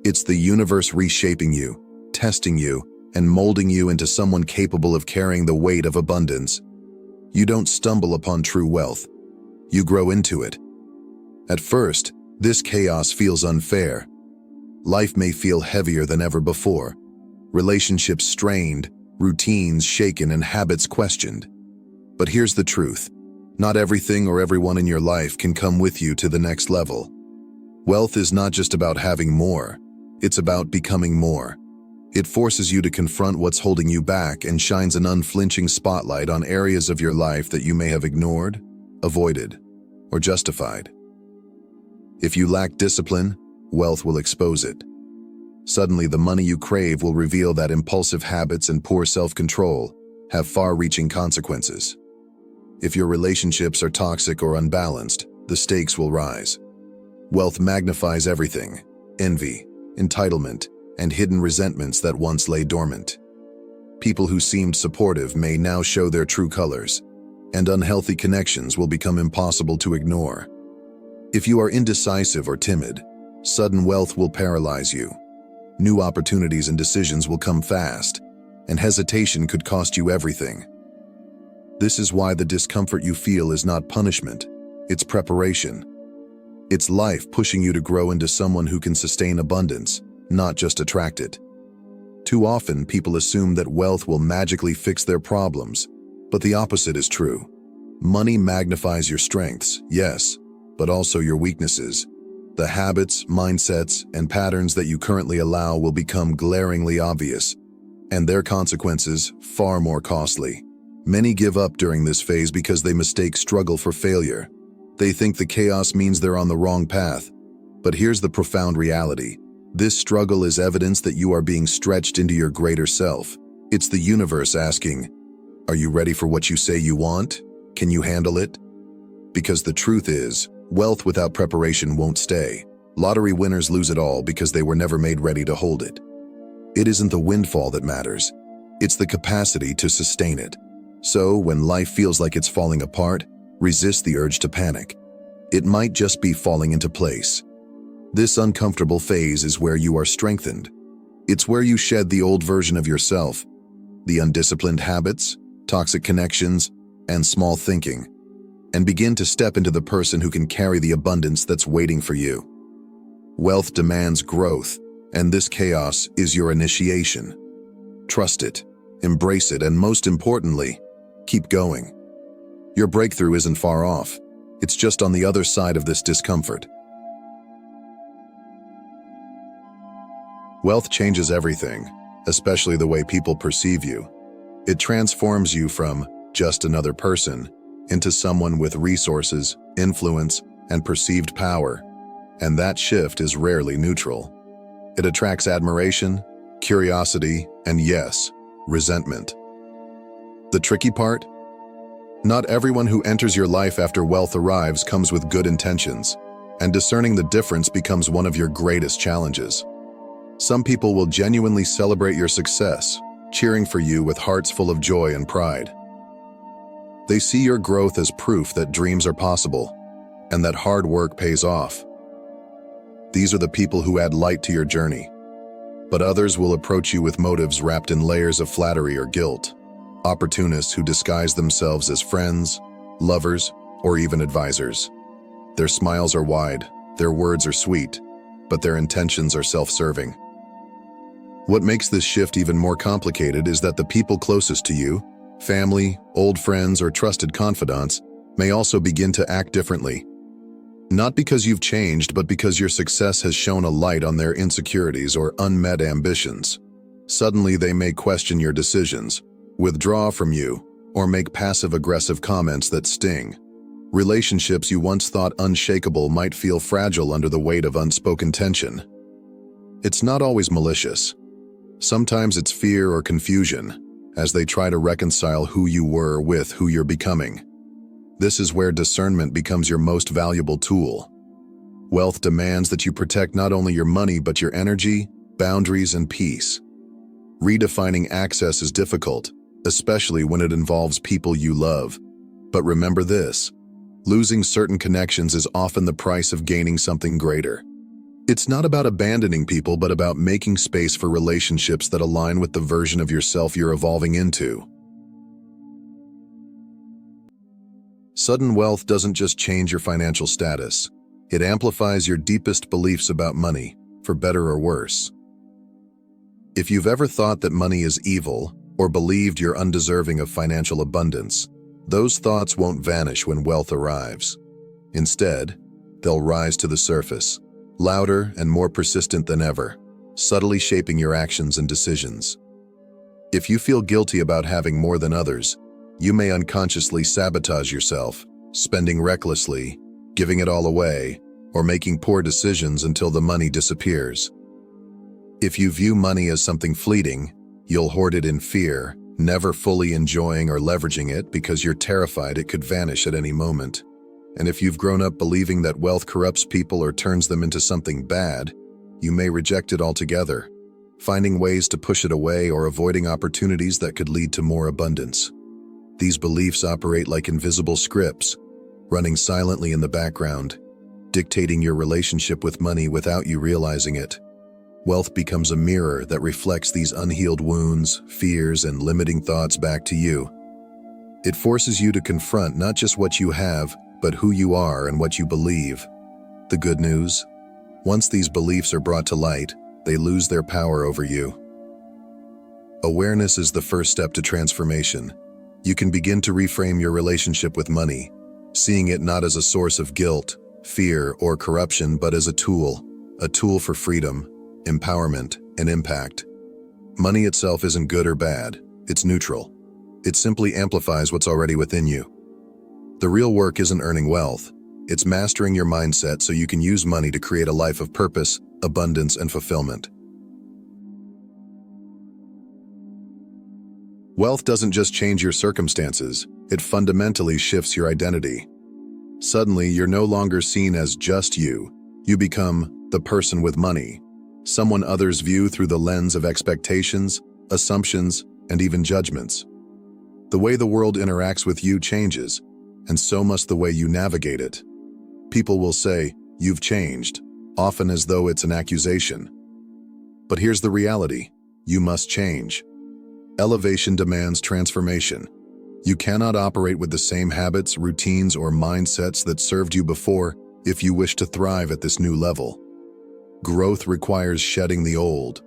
It's the universe reshaping you, testing you, and molding you into someone capable of carrying the weight of abundance. You don't stumble upon true wealth. You grow into it. At first, this chaos feels unfair. Life may feel heavier than ever before. Relationships strained, routines shaken, and habits questioned. But here's the truth. Not everything or everyone in your life can come with you to the next level. Wealth is not just about having more. It's about becoming more. It forces you to confront what's holding you back and shines an unflinching spotlight on areas of your life that you may have ignored, avoided, or justified. If you lack discipline, wealth will expose it. Suddenly, the money you crave will reveal that impulsive habits and poor self-control have far-reaching consequences. If your relationships are toxic or unbalanced, the stakes will rise. Wealth magnifies everything: envy, entitlement, and hidden resentments that once lay dormant. People who seemed supportive may now show their true colors, and unhealthy connections will become impossible to ignore. If you are indecisive or timid, sudden wealth will paralyze you. New opportunities and decisions will come fast, and hesitation could cost you everything. This is why the discomfort you feel is not punishment, it's preparation. It's life pushing you to grow into someone who can sustain abundance, not just attract it. Too often, people assume that wealth will magically fix their problems, but the opposite is true. Money magnifies your strengths, yes, but also your weaknesses. The habits, mindsets, and patterns that you currently allow will become glaringly obvious, and their consequences far more costly. Many give up during this phase because they mistake struggle for failure. They think the chaos means they're on the wrong path. But here's the profound reality. This struggle is evidence that you are being stretched into your greater self. It's the universe asking, are you ready for what you say you want? Can you handle it? Because the truth is, wealth without preparation won't stay. Lottery winners lose it all because they were never made ready to hold it. It isn't the windfall that matters. It's the capacity to sustain it. So, when life feels like it's falling apart, resist the urge to panic. It might just be falling into place. This uncomfortable phase is where you are strengthened. It's where you shed the old version of yourself, the undisciplined habits, toxic connections, and small thinking, and begin to step into the person who can carry the abundance that's waiting for you. Wealth demands growth, and this chaos is your initiation. Trust it, embrace it, and most importantly, keep going. Your breakthrough isn't far off. It's just on the other side of this discomfort. Wealth changes everything, especially the way people perceive you. It transforms you from just another person into someone with resources, influence, and perceived power. And that shift is rarely neutral. It attracts admiration, curiosity, and yes, resentment. The tricky part? Not everyone who enters your life after wealth arrives comes with good intentions, and discerning the difference becomes one of your greatest challenges. Some people will genuinely celebrate your success, cheering for you with hearts full of joy and pride. They see your growth as proof that dreams are possible, and that hard work pays off. These are the people who add light to your journey. But others will approach you with motives wrapped in layers of flattery or guilt. Opportunists who disguise themselves as friends, lovers, or even advisors. Their smiles are wide, their words are sweet, but their intentions are self-serving. What makes this shift even more complicated is that the people closest to you, family, old friends, or trusted confidants, may also begin to act differently. Not because you've changed, but because your success has shone a light on their insecurities or unmet ambitions. Suddenly, they may question your decisions, withdraw from you, or make passive-aggressive comments that sting. Relationships you once thought unshakable might feel fragile under the weight of unspoken tension. It's not always malicious. Sometimes it's fear or confusion, as they try to reconcile who you were with who you're becoming. This is where discernment becomes your most valuable tool. Wealth demands that you protect not only your money but your energy, boundaries, and peace. Redefining access is difficult, especially when it involves people you love. But remember this: losing certain connections is often the price of gaining something greater. It's not about abandoning people, but about making space for relationships that align with the version of yourself you're evolving into. Sudden wealth doesn't just change your financial status. It amplifies your deepest beliefs about money, for better or worse. If you've ever thought that money is evil, or believed you're undeserving of financial abundance, those thoughts won't vanish when wealth arrives. Instead, they'll rise to the surface, louder and more persistent than ever, subtly shaping your actions and decisions. If you feel guilty about having more than others, you may unconsciously sabotage yourself, spending recklessly, giving it all away, or making poor decisions until the money disappears. If you view money as something fleeting, you'll hoard it in fear, never fully enjoying or leveraging it because you're terrified it could vanish at any moment. And if you've grown up believing that wealth corrupts people or turns them into something bad, you may reject it altogether, finding ways to push it away or avoiding opportunities that could lead to more abundance. These beliefs operate like invisible scripts, running silently in the background, dictating your relationship with money without you realizing it. Wealth becomes a mirror that reflects these unhealed wounds, fears, and limiting thoughts back to you. It forces you to confront not just what you have, but who you are and what you believe. The good news: once these beliefs are brought to light, they lose their power over you. Awareness is the first step to transformation. You can begin to reframe your relationship with money, seeing it not as a source of guilt, fear, or corruption, but as a tool for freedom, empowerment, and impact. Money itself isn't good or bad, it's neutral. It simply amplifies what's already within you. The real work isn't earning wealth, it's mastering your mindset so you can use money to create a life of purpose, abundance, and fulfillment. Wealth doesn't just change your circumstances, it fundamentally shifts your identity. Suddenly, you're no longer seen as just you. You become the person with money, someone others view through the lens of expectations, assumptions, and even judgments. The way the world interacts with you changes, and so must the way you navigate it. People will say, "You've changed," often as though it's an accusation. But here's the reality: you must change. Elevation demands transformation. You cannot operate with the same habits, routines, or mindsets that served you before if you wish to thrive at this new level. Growth requires shedding the old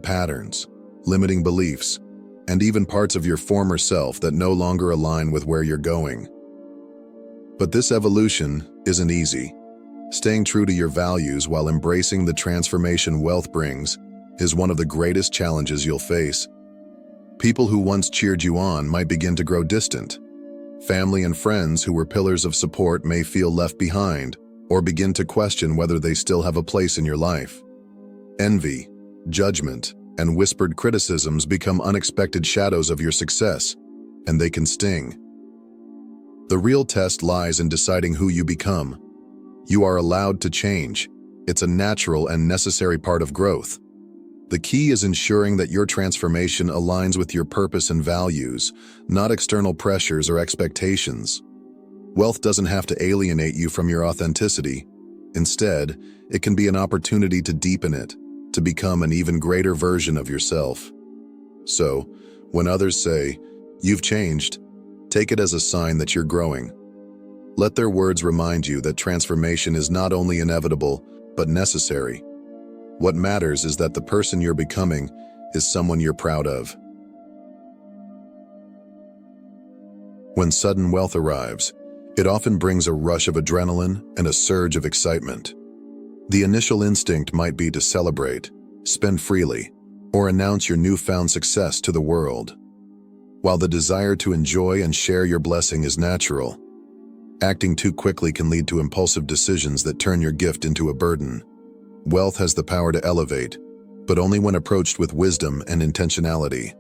patterns, limiting beliefs, and even parts of your former self that no longer align with where you're going. But this evolution isn't easy. Staying true to your values while embracing the transformation wealth brings is one of the greatest challenges you'll face. People who once cheered you on might begin to grow distant. Family and friends who were pillars of support may feel left behind or begin to question whether they still have a place in your life. Envy, judgment, and whispered criticisms become unexpected shadows of your success, and they can sting. The real test lies in deciding who you become. You are allowed to change. It's a natural and necessary part of growth. The key is ensuring that your transformation aligns with your purpose and values, not external pressures or expectations. Wealth doesn't have to alienate you from your authenticity. Instead, it can be an opportunity to deepen it, to become an even greater version of yourself. So, when others say, "You've changed," take it as a sign that you're growing. Let their words remind you that transformation is not only inevitable, but necessary. What matters is that the person you're becoming is someone you're proud of. When sudden wealth arrives, It often brings a rush of adrenaline and a surge of excitement. The initial instinct might be to celebrate, spend freely, or announce your newfound success to the world. While the desire to enjoy and share your blessing is natural, acting too quickly can lead to impulsive decisions that turn your gift into a burden. Wealth has the power to elevate, but only when approached with wisdom and intentionality.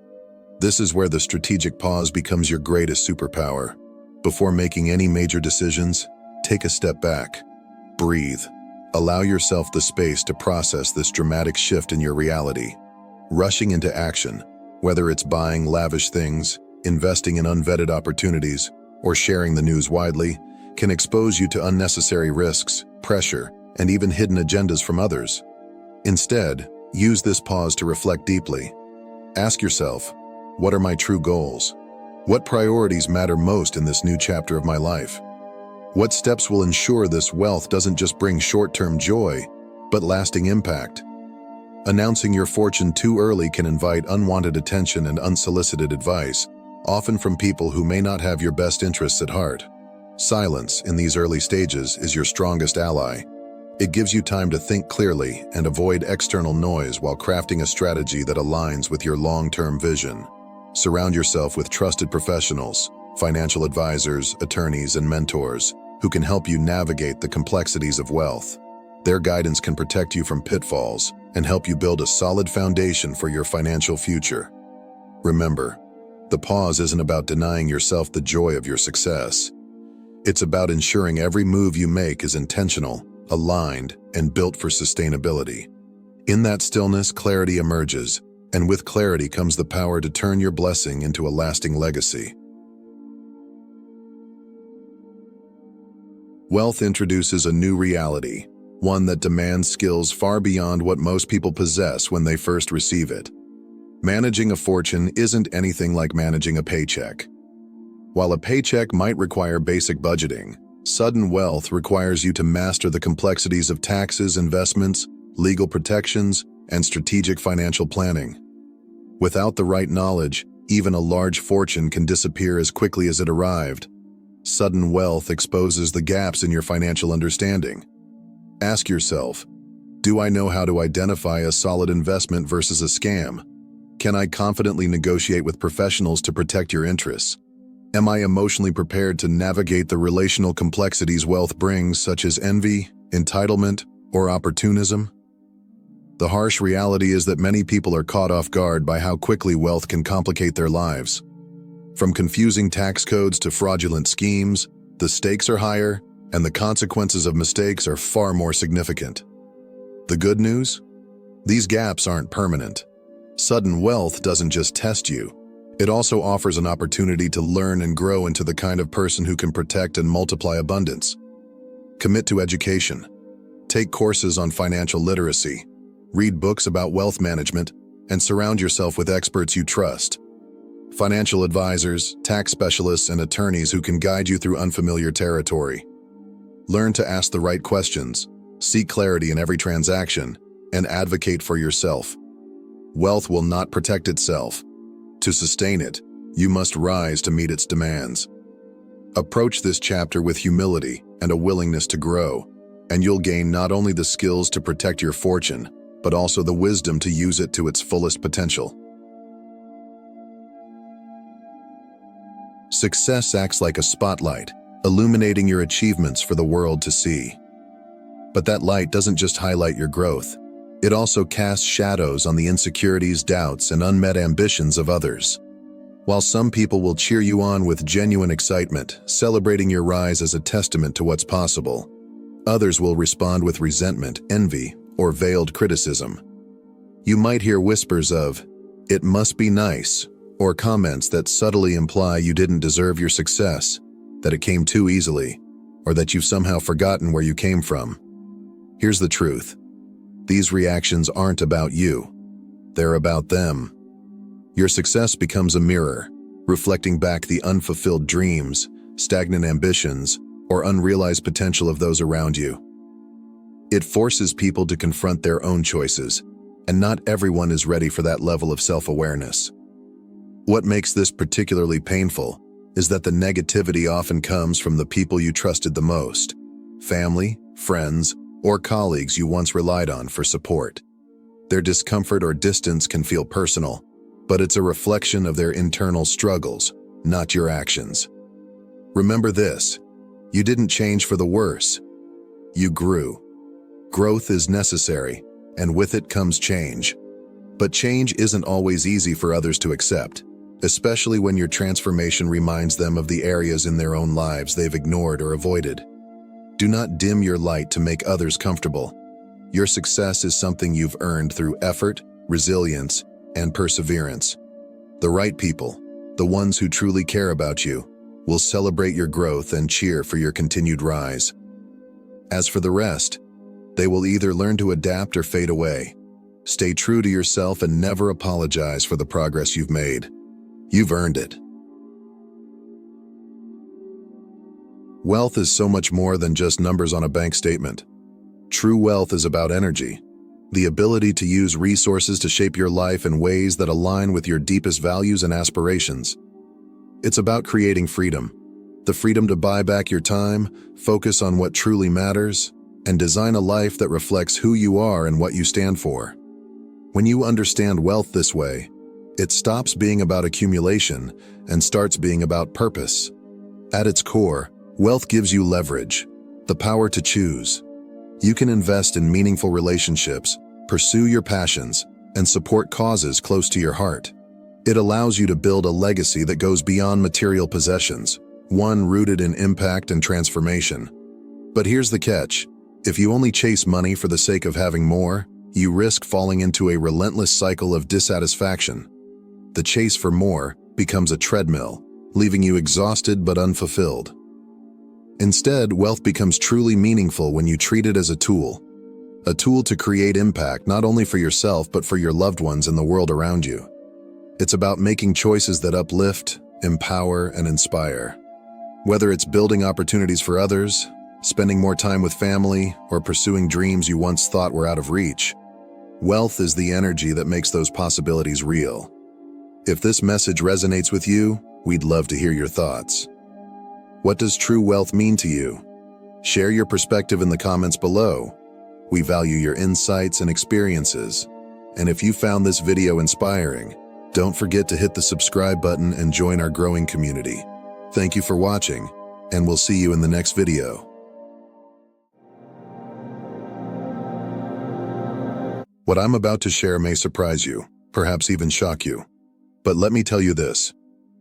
This is where the strategic pause becomes your greatest superpower. Before making any major decisions, take a step back. Breathe. Allow yourself the space to process this dramatic shift in your reality. Rushing into action, whether it's buying lavish things, investing in unvetted opportunities, or sharing the news widely, can expose you to unnecessary risks, pressure, and even hidden agendas from others. Instead, use this pause to reflect deeply. Ask yourself, what are my true goals? What priorities matter most in this new chapter of my life? What steps will ensure this wealth doesn't just bring short-term joy, but lasting impact? Announcing your fortune too early can invite unwanted attention and unsolicited advice, often from people who may not have your best interests at heart. Silence in these early stages is your strongest ally. It gives you time to think clearly and avoid external noise while crafting a strategy that aligns with your long-term vision. Surround yourself with trusted professionals, financial advisors, attorneys, and mentors who can help you navigate the complexities of wealth. Their guidance can protect you from pitfalls and help you build a solid foundation for your financial future. Remember, the pause isn't about denying yourself the joy of your success. It's about ensuring every move you make is intentional, aligned, and built for sustainability. In that stillness, clarity emerges, and with clarity comes the power to turn your blessing into a lasting legacy. Wealth introduces a new reality, one that demands skills far beyond what most people possess when they first receive it. Managing a fortune isn't anything like managing a paycheck. While a paycheck might require basic budgeting, sudden wealth requires you to master the complexities of taxes, investments, legal protections, and strategic financial planning. Without the right knowledge, even a large fortune can disappear as quickly as it arrived. Sudden wealth exposes the gaps in your financial understanding. Ask yourself, do I know how to identify a solid investment versus a scam? Can I confidently negotiate with professionals to protect your interests? Am I emotionally prepared to navigate the relational complexities wealth brings, such as envy, entitlement, or opportunism? The harsh reality is that many people are caught off guard by how quickly wealth can complicate their lives. From confusing tax codes to fraudulent schemes, the stakes are higher, and the consequences of mistakes are far more significant. The good news? These gaps aren't permanent. Sudden wealth doesn't just test you. It also offers an opportunity to learn and grow into the kind of person who can protect and multiply abundance. Commit to education. Take courses on financial literacy. Read books about wealth management, and surround yourself with experts you trust. Financial advisors, tax specialists, and attorneys who can guide you through unfamiliar territory. Learn to ask the right questions, seek clarity in every transaction, and advocate for yourself. Wealth will not protect itself. To sustain it, you must rise to meet its demands. Approach this chapter with humility and a willingness to grow, and you'll gain not only the skills to protect your fortune, but also the wisdom to use it to its fullest potential. Success acts like a spotlight, illuminating your achievements for the world to see. But that light doesn't just highlight your growth. It also casts shadows on the insecurities, doubts, and unmet ambitions of others. While some people will cheer you on with genuine excitement, celebrating your rise as a testament to what's possible, others will respond with resentment, envy, or veiled criticism. You might hear whispers of, "It must be nice," or comments that subtly imply you didn't deserve your success, that it came too easily, or that you've somehow forgotten where you came from. Here's the truth. These reactions aren't about you. They're about them. Your success becomes a mirror, reflecting back the unfulfilled dreams, stagnant ambitions, or unrealized potential of those around you. It forces people to confront their own choices, and not everyone is ready for that level of self-awareness. What makes this particularly painful is that the negativity often comes from the people you trusted the most: family, friends, or colleagues you once relied on for support. Their discomfort or distance can feel personal, but it's a reflection of their internal struggles, not your actions. Remember this: you didn't change for the worse. You grew. Growth is necessary, and with it comes change. But change isn't always easy for others to accept, especially when your transformation reminds them of the areas in their own lives they've ignored or avoided. Do not dim your light to make others comfortable. Your success is something you've earned through effort, resilience, and perseverance. The right people, the ones who truly care about you, will celebrate your growth and cheer for your continued rise. As for the rest, they will either learn to adapt or fade away. Stay true to yourself and never apologize for the progress you've made. You've earned it. Wealth is so much more than just numbers on a bank statement. True wealth is about energy, the ability to use resources to shape your life in ways that align with your deepest values and aspirations. It's about creating freedom, the freedom to buy back your time, focus on what truly matters, and design a life that reflects who you are and what you stand for. When you understand wealth this way, it stops being about accumulation and starts being about purpose. At its core, wealth gives you leverage, the power to choose. You can invest in meaningful relationships, pursue your passions, and support causes close to your heart. It allows you to build a legacy that goes beyond material possessions, one rooted in impact and transformation. But here's the catch: if you only chase money for the sake of having more, you risk falling into a relentless cycle of dissatisfaction. The chase for more becomes a treadmill, leaving you exhausted but unfulfilled. Instead, wealth becomes truly meaningful when you treat it as a tool to create impact not only for yourself but for your loved ones and the world around you. It's about making choices that uplift, empower, and inspire. Whether it's building opportunities for others, spending more time with family, or pursuing dreams you once thought were out of reach, wealth is the energy that makes those possibilities real. If this message resonates with you, we'd love to hear your thoughts. What does true wealth mean to you? Share your perspective in the comments below. We value your insights and experiences. And if you found this video inspiring, don't forget to hit the subscribe button and join our growing community. Thank you for watching, and we'll see you in the next video. What I'm about to share may surprise you, perhaps even shock you. But let me tell you this: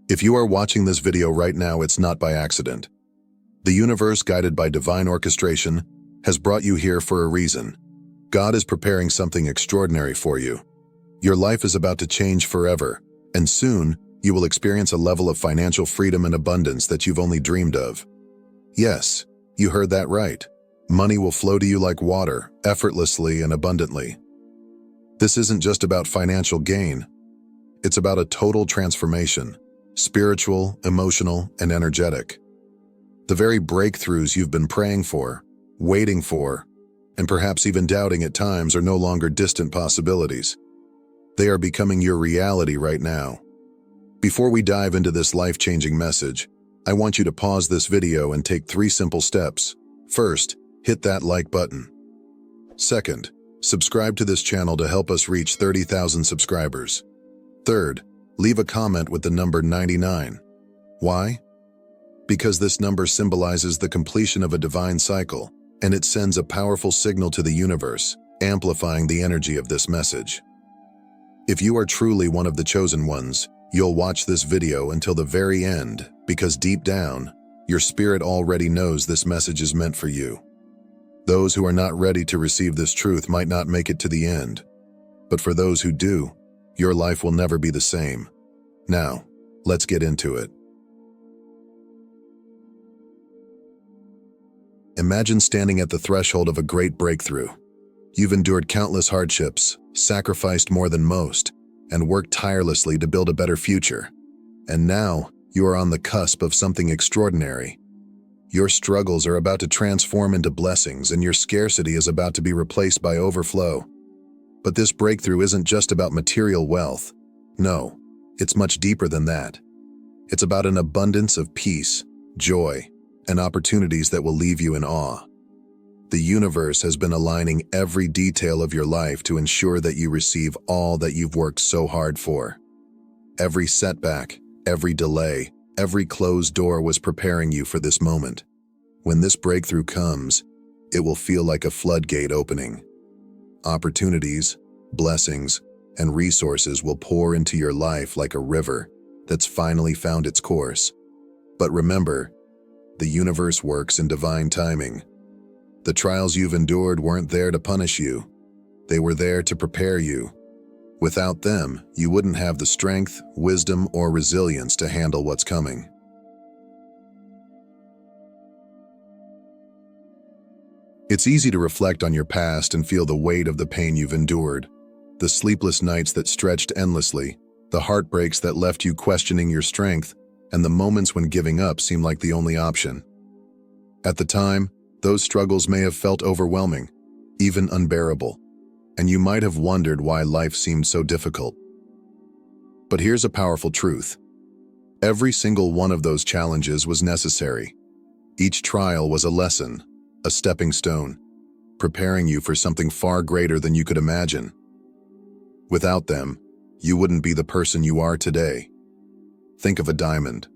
if you are watching this video right now, it's not by accident. The universe, guided by divine orchestration, has brought you here for a reason. God is preparing something extraordinary for you. Your life is about to change forever, and soon you will experience a level of financial freedom and abundance that you've only dreamed of. Yes, you heard that right. Money will flow to you like water, effortlessly and abundantly. This isn't just about financial gain. It's about a total transformation, spiritual, emotional, and energetic. The very breakthroughs you've been praying for, waiting for, and perhaps even doubting at times are no longer distant possibilities. They are becoming your reality right now. Before we dive into this life-changing message, I want you to pause this video and take 3 simple steps. First, hit that like button. Second, subscribe to this channel to help us reach 30,000 subscribers. Third, leave a comment with the number 99. Why? Because this number symbolizes the completion of a divine cycle, and it sends a powerful signal to the universe, amplifying the energy of this message. If you are truly one of the chosen ones, you'll watch this video until the very end, because deep down, your spirit already knows this message is meant for you. Those who are not ready to receive this truth might not make it to the end, but for those who do, your life will never be the same. Now, let's get into it. Imagine standing at the threshold of a great breakthrough. You've endured countless hardships, sacrificed more than most, and worked tirelessly to build a better future. And now, you are on the cusp of something extraordinary. Your struggles are about to transform into blessings, and your scarcity is about to be replaced by overflow. But this breakthrough isn't just about material wealth. No, it's much deeper than that. It's about an abundance of peace, joy, and opportunities that will leave you in awe. The universe has been aligning every detail of your life to ensure that you receive all that you've worked so hard for. Every setback, every delay, every closed door was preparing you for this moment. When this breakthrough comes, it will feel like a floodgate opening. Opportunities, blessings, and resources will pour into your life like a river that's finally found its course. But remember, the universe works in divine timing. The trials you've endured weren't there to punish you. They were there to prepare you. Without them, you wouldn't have the strength, wisdom, or resilience to handle what's coming. It's easy to reflect on your past and feel the weight of the pain you've endured. The sleepless nights that stretched endlessly, the heartbreaks that left you questioning your strength, and the moments when giving up seemed like the only option. At the time, those struggles may have felt overwhelming, even unbearable, and you might have wondered why life seemed so difficult. But here's a powerful truth. Every single one of those challenges was necessary. Each trial was a lesson, a stepping stone, preparing you for something far greater than you could imagine. Without them, you wouldn't be the person you are today. Think of a diamond.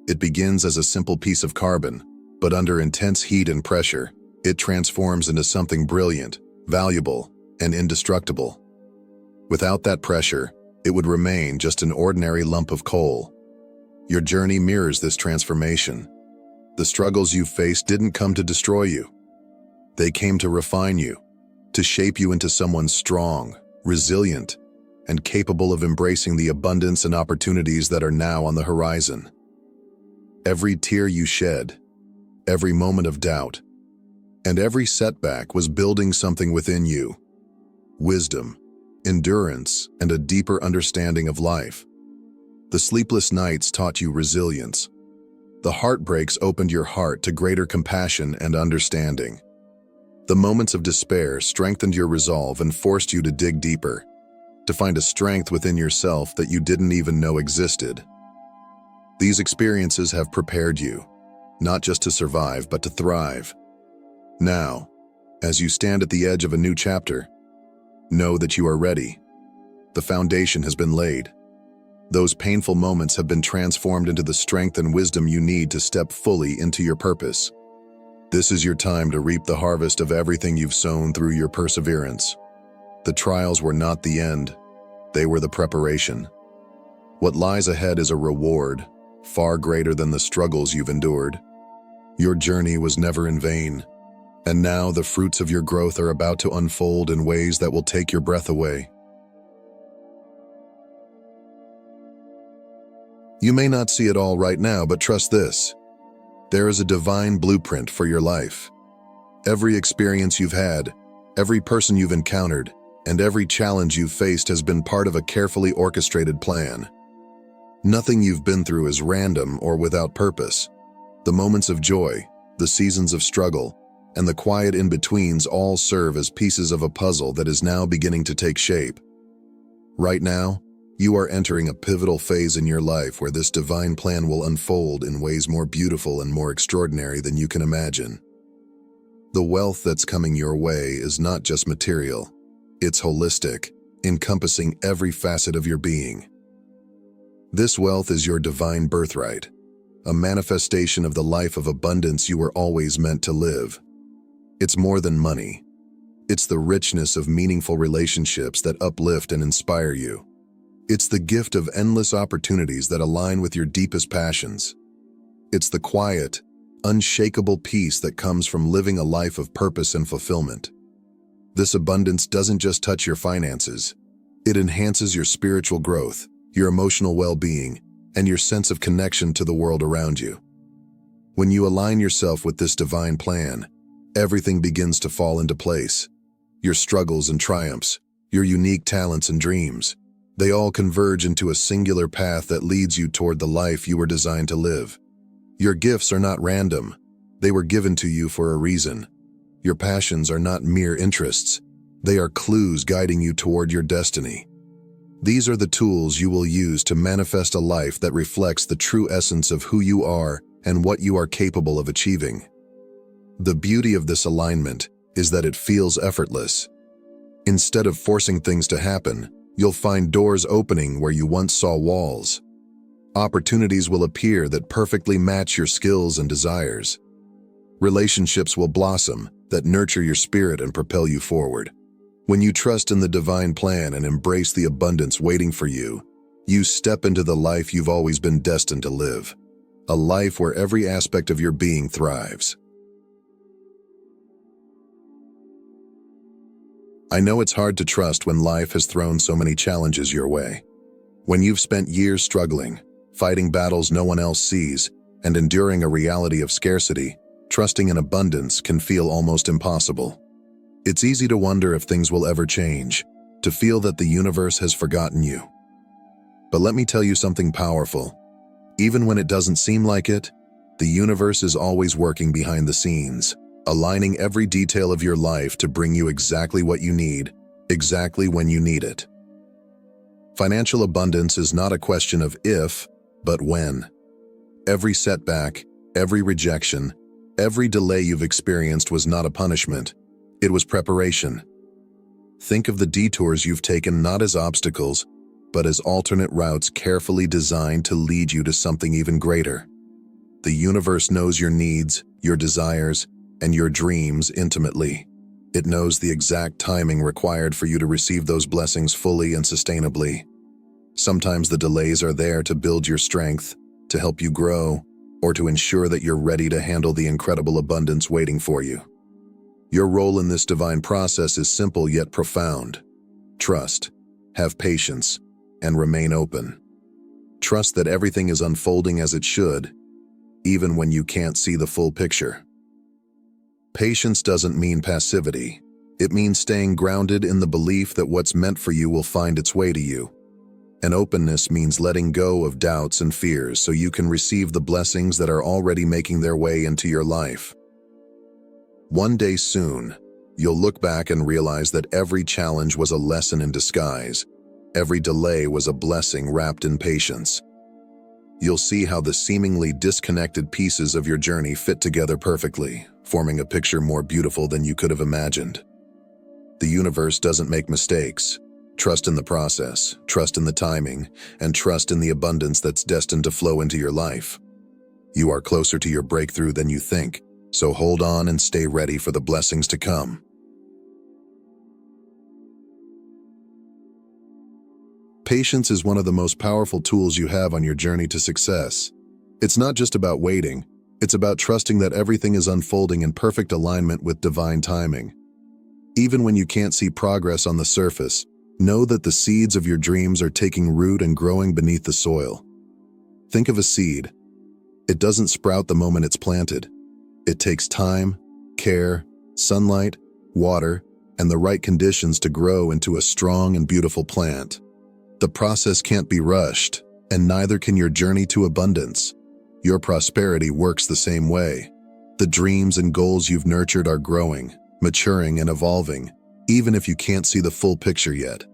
It begins as a simple piece of carbon, but under intense heat and pressure, it transforms into something brilliant, valuable, and indestructible. Without that pressure, it would remain just an ordinary lump of coal. Your journey mirrors this transformation. The struggles you faced didn't come to destroy you. They came to refine you, to shape you into someone strong, resilient, and capable of embracing the abundance and opportunities that are now on the horizon. Every tear you shed, every moment of doubt, and every setback was building something within you: wisdom, endurance, and a deeper understanding of life. The sleepless nights taught you resilience. The heartbreaks opened your heart to greater compassion and understanding. The moments of despair strengthened your resolve and forced you to dig deeper, to find a strength within yourself that you didn't even know existed. These experiences have prepared you, not just to survive, but to thrive. Now, as you stand at the edge of a new chapter, know that you are ready. The foundation has been laid. Those painful moments have been transformed into the strength and wisdom you need to step fully into your purpose. This is your time to reap the harvest of everything you've sown through your perseverance. The trials were not the end. They were the preparation. What lies ahead is a reward, far greater than the struggles you've endured. Your journey was never in vain, and now the fruits of your growth are about to unfold in ways that will take your breath away. You may not see it all right now, but trust this. There is a divine blueprint for your life. Every experience you've had, every person you've encountered, and every challenge you've faced has been part of a carefully orchestrated plan. Nothing you've been through is random or without purpose. The moments of joy, the seasons of struggle, and the quiet in-betweens all serve as pieces of a puzzle that is now beginning to take shape. Right now, you are entering a pivotal phase in your life where this divine plan will unfold in ways more beautiful and more extraordinary than you can imagine. The wealth that's coming your way is not just material. It's holistic, encompassing every facet of your being. This wealth is your divine birthright, a manifestation of the life of abundance you were always meant to live. It's more than money. It's the richness of meaningful relationships that uplift and inspire you. It's the gift of endless opportunities that align with your deepest passions. It's the quiet, unshakable peace that comes from living a life of purpose and fulfillment. This abundance doesn't just touch your finances. It enhances your spiritual growth, your emotional well-being, and your sense of connection to the world around you. When you align yourself with this divine plan, everything begins to fall into place. Your struggles and triumphs, your unique talents and dreams, they all converge into a singular path that leads you toward the life you were designed to live. Your gifts are not random. They were given to you for a reason. Your passions are not mere interests. They are clues guiding you toward your destiny. These are the tools you will use to manifest a life that reflects the true essence of who you are and what you are capable of achieving. The beauty of this alignment is that it feels effortless. Instead of forcing things to happen, you'll find doors opening where you once saw walls. Opportunities will appear that perfectly match your skills and desires. Relationships will blossom that nurture your spirit and propel you forward. When you trust in the divine plan and embrace the abundance waiting for you, you step into the life you've always been destined to live. A life where every aspect of your being thrives. I know it's hard to trust when life has thrown so many challenges your way. When you've spent years struggling, fighting battles no one else sees, and enduring a reality of scarcity, trusting in abundance can feel almost impossible. It's easy to wonder if things will ever change, to feel that the universe has forgotten you. But let me tell you something powerful. Even when it doesn't seem like it, the universe is always working behind the scenes, aligning every detail of your life to bring you exactly what you need, exactly when you need it. Financial abundance is not a question of if, but when. Every setback, every rejection, every delay you've experienced was not a punishment. It was preparation. Think of the detours you've taken not as obstacles, but as alternate routes carefully designed to lead you to something even greater. The universe knows your needs, your desires, and your dreams intimately. It knows the exact timing required for you to receive those blessings fully and sustainably. Sometimes the delays are there to build your strength, to help you grow, or to ensure that you're ready to handle the incredible abundance waiting for you. Your role in this divine process is simple yet profound. Trust, have patience, and remain open. Trust that everything is unfolding as it should, even when you can't see the full picture. Patience doesn't mean passivity. It means staying grounded in the belief that what's meant for you will find its way to you. And openness means letting go of doubts and fears so you can receive the blessings that are already making their way into your life. One day soon, you'll look back and realize that every challenge was a lesson in disguise. Every delay was a blessing wrapped in patience. You'll see how the seemingly disconnected pieces of your journey fit together perfectly, forming a picture more beautiful than you could have imagined. The universe doesn't make mistakes. Trust in the process, trust in the timing, and trust in the abundance that's destined to flow into your life. You are closer to your breakthrough than you think, so hold on and stay ready for the blessings to come. Patience is one of the most powerful tools you have on your journey to success. It's not just about waiting, it's about trusting that everything is unfolding in perfect alignment with divine timing. Even when you can't see progress on the surface, know that the seeds of your dreams are taking root and growing beneath the soil. Think of a seed. It doesn't sprout the moment it's planted. It takes time, care, sunlight, water, and the right conditions to grow into a strong and beautiful plant. The process can't be rushed, and neither can your journey to abundance. Your prosperity works the same way. The dreams and goals you've nurtured are growing, maturing, and evolving, even if you can't see the full picture yet.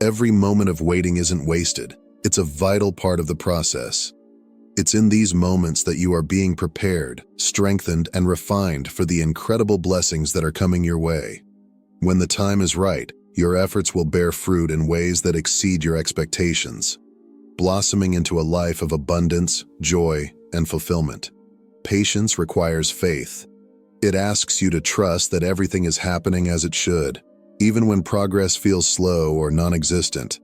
Every moment of waiting isn't wasted. It's a vital part of the process. It's in these moments that you are being prepared, strengthened, and refined for the incredible blessings that are coming your way. When the time is right, your efforts will bear fruit in ways that exceed your expectations, blossoming into a life of abundance, joy, and fulfillment. Patience requires faith. It asks you to trust that everything is happening as it should, even when progress feels slow or non-existent.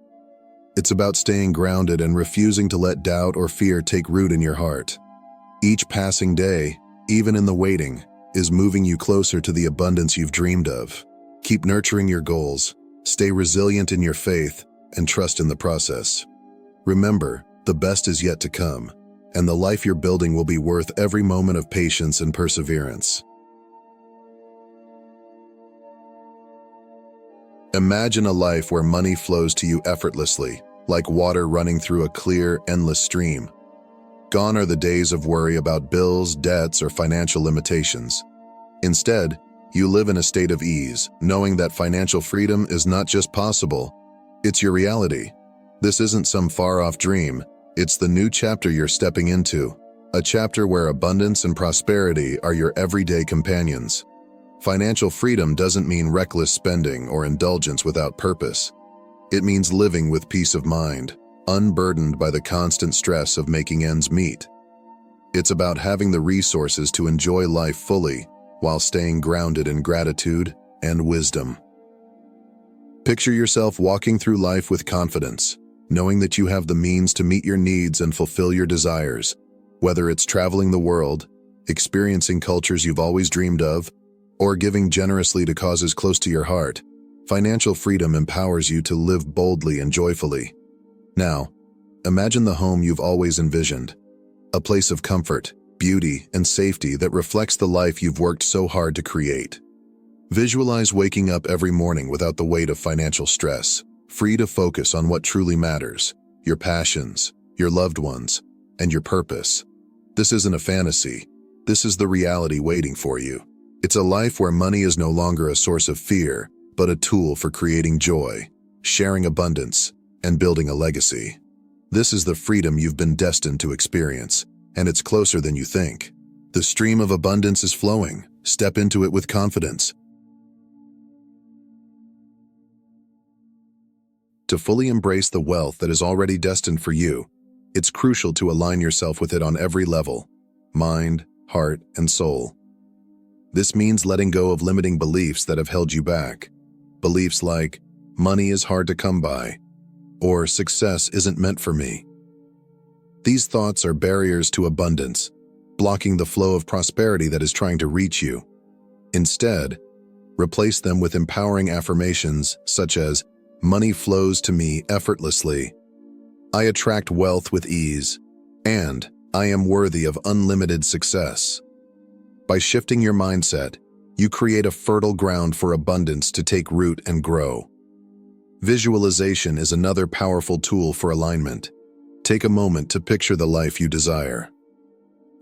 It's about staying grounded and refusing to let doubt or fear take root in your heart. Each passing day, even in the waiting, is moving you closer to the abundance you've dreamed of. Keep nurturing your goals, stay resilient in your faith, and trust in the process. Remember, the best is yet to come, and the life you're building will be worth every moment of patience and perseverance. Imagine a life where money flows to you effortlessly, like water running through a clear, endless stream. Gone are the days of worry about bills, debts, or financial limitations. Instead, you live in a state of ease, knowing that financial freedom is not just possible, it's your reality. This isn't some far-off dream, it's the new chapter you're stepping into, a chapter where abundance and prosperity are your everyday companions. Financial freedom doesn't mean reckless spending or indulgence without purpose. It means living with peace of mind, unburdened by the constant stress of making ends meet. It's about having the resources to enjoy life fully while staying grounded in gratitude and wisdom. Picture yourself walking through life with confidence, knowing that you have the means to meet your needs and fulfill your desires, whether it's traveling the world, experiencing cultures you've always dreamed of, or giving generously to causes close to your heart. Financial freedom empowers you to live boldly and joyfully. Now, imagine the home you've always envisioned, a place of comfort, beauty, and safety that reflects the life you've worked so hard to create. Visualize waking up every morning without the weight of financial stress, free to focus on what truly matters, your passions, your loved ones, and your purpose. This isn't a fantasy. This is the reality waiting for you. It's a life where money is no longer a source of fear, but a tool for creating joy, sharing abundance, and building a legacy. This is the freedom you've been destined to experience, and it's closer than you think. The stream of abundance is flowing. Step into it with confidence. To fully embrace the wealth that is already destined for you, it's crucial to align yourself with it on every level: mind, heart, and soul. This means letting go of limiting beliefs that have held you back. Beliefs like, money is hard to come by, or success isn't meant for me. These thoughts are barriers to abundance, blocking the flow of prosperity that is trying to reach you. Instead, replace them with empowering affirmations such as, money flows to me effortlessly, I attract wealth with ease, and I am worthy of unlimited success. By shifting your mindset, you create a fertile ground for abundance to take root and grow. Visualization is another powerful tool for alignment. Take a moment to picture the life you desire.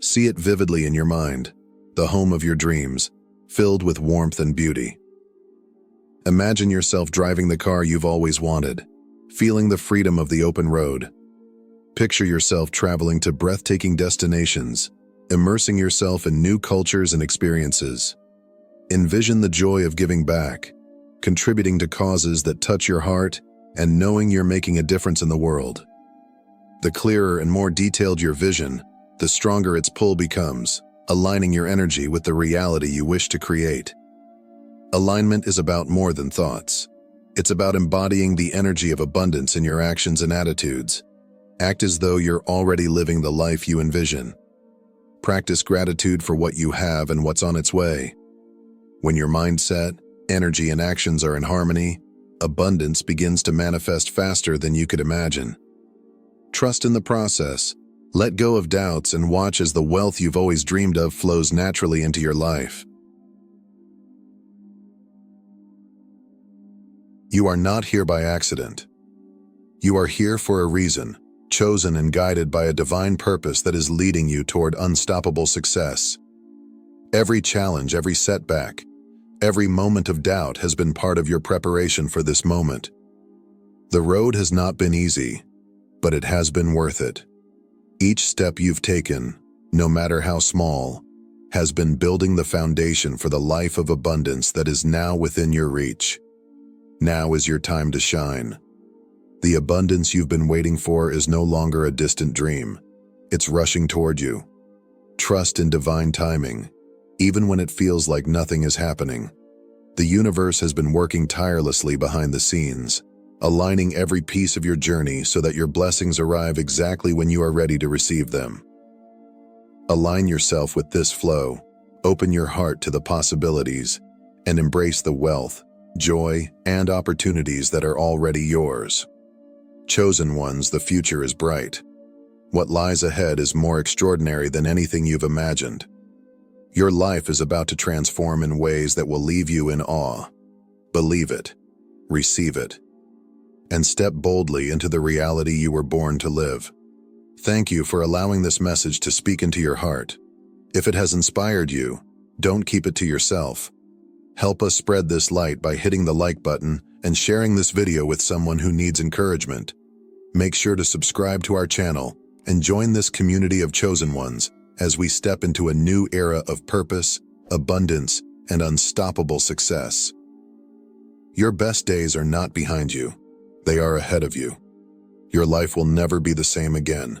See it vividly in your mind, the home of your dreams, filled with warmth and beauty. Imagine yourself driving the car you've always wanted, feeling the freedom of the open road. Picture yourself traveling to breathtaking destinations, immersing yourself in new cultures and experiences. Envision the joy of giving back, contributing to causes that touch your heart, and knowing you're making a difference in the world. The clearer and more detailed your vision, the stronger its pull becomes, aligning your energy with the reality you wish to create. Alignment is about more than thoughts. It's about embodying the energy of abundance in your actions and attitudes. Act as though you're already living the life you envision. Practice gratitude for what you have and what's on its way. When your mindset, energy, and actions are in harmony, abundance begins to manifest faster than you could imagine. Trust in the process. Let go of doubts and watch as the wealth you've always dreamed of flows naturally into your life. You are not here by accident. You are here for a reason, chosen and guided by a divine purpose that is leading you toward unstoppable success. Every challenge, every setback, every moment of doubt has been part of your preparation for this moment. The road has not been easy, but it has been worth it. Each step you've taken, no matter how small, has been building the foundation for the life of abundance that is now within your reach. Now is your time to shine. The abundance you've been waiting for is no longer a distant dream. It's rushing toward you. Trust in divine timing, even when it feels like nothing is happening. The universe has been working tirelessly behind the scenes, aligning every piece of your journey so that your blessings arrive exactly when you are ready to receive them. Align yourself with this flow, open your heart to the possibilities, and embrace the wealth, joy, and opportunities that are already yours. Chosen ones, the future is bright. What lies ahead is more extraordinary than anything you've imagined. Your life is about to transform in ways that will leave you in awe. Believe it, receive it, and step boldly into the reality you were born to live. Thank you for allowing this message to speak into your heart. If it has inspired you, don't keep it to yourself. Help us spread this light by hitting the like button and sharing this video with someone who needs encouragement. Make sure to subscribe to our channel and join this community of chosen ones as we step into a new era of purpose, abundance, and unstoppable success. Your best days are not behind you. They are ahead of you. Your life will never be the same again.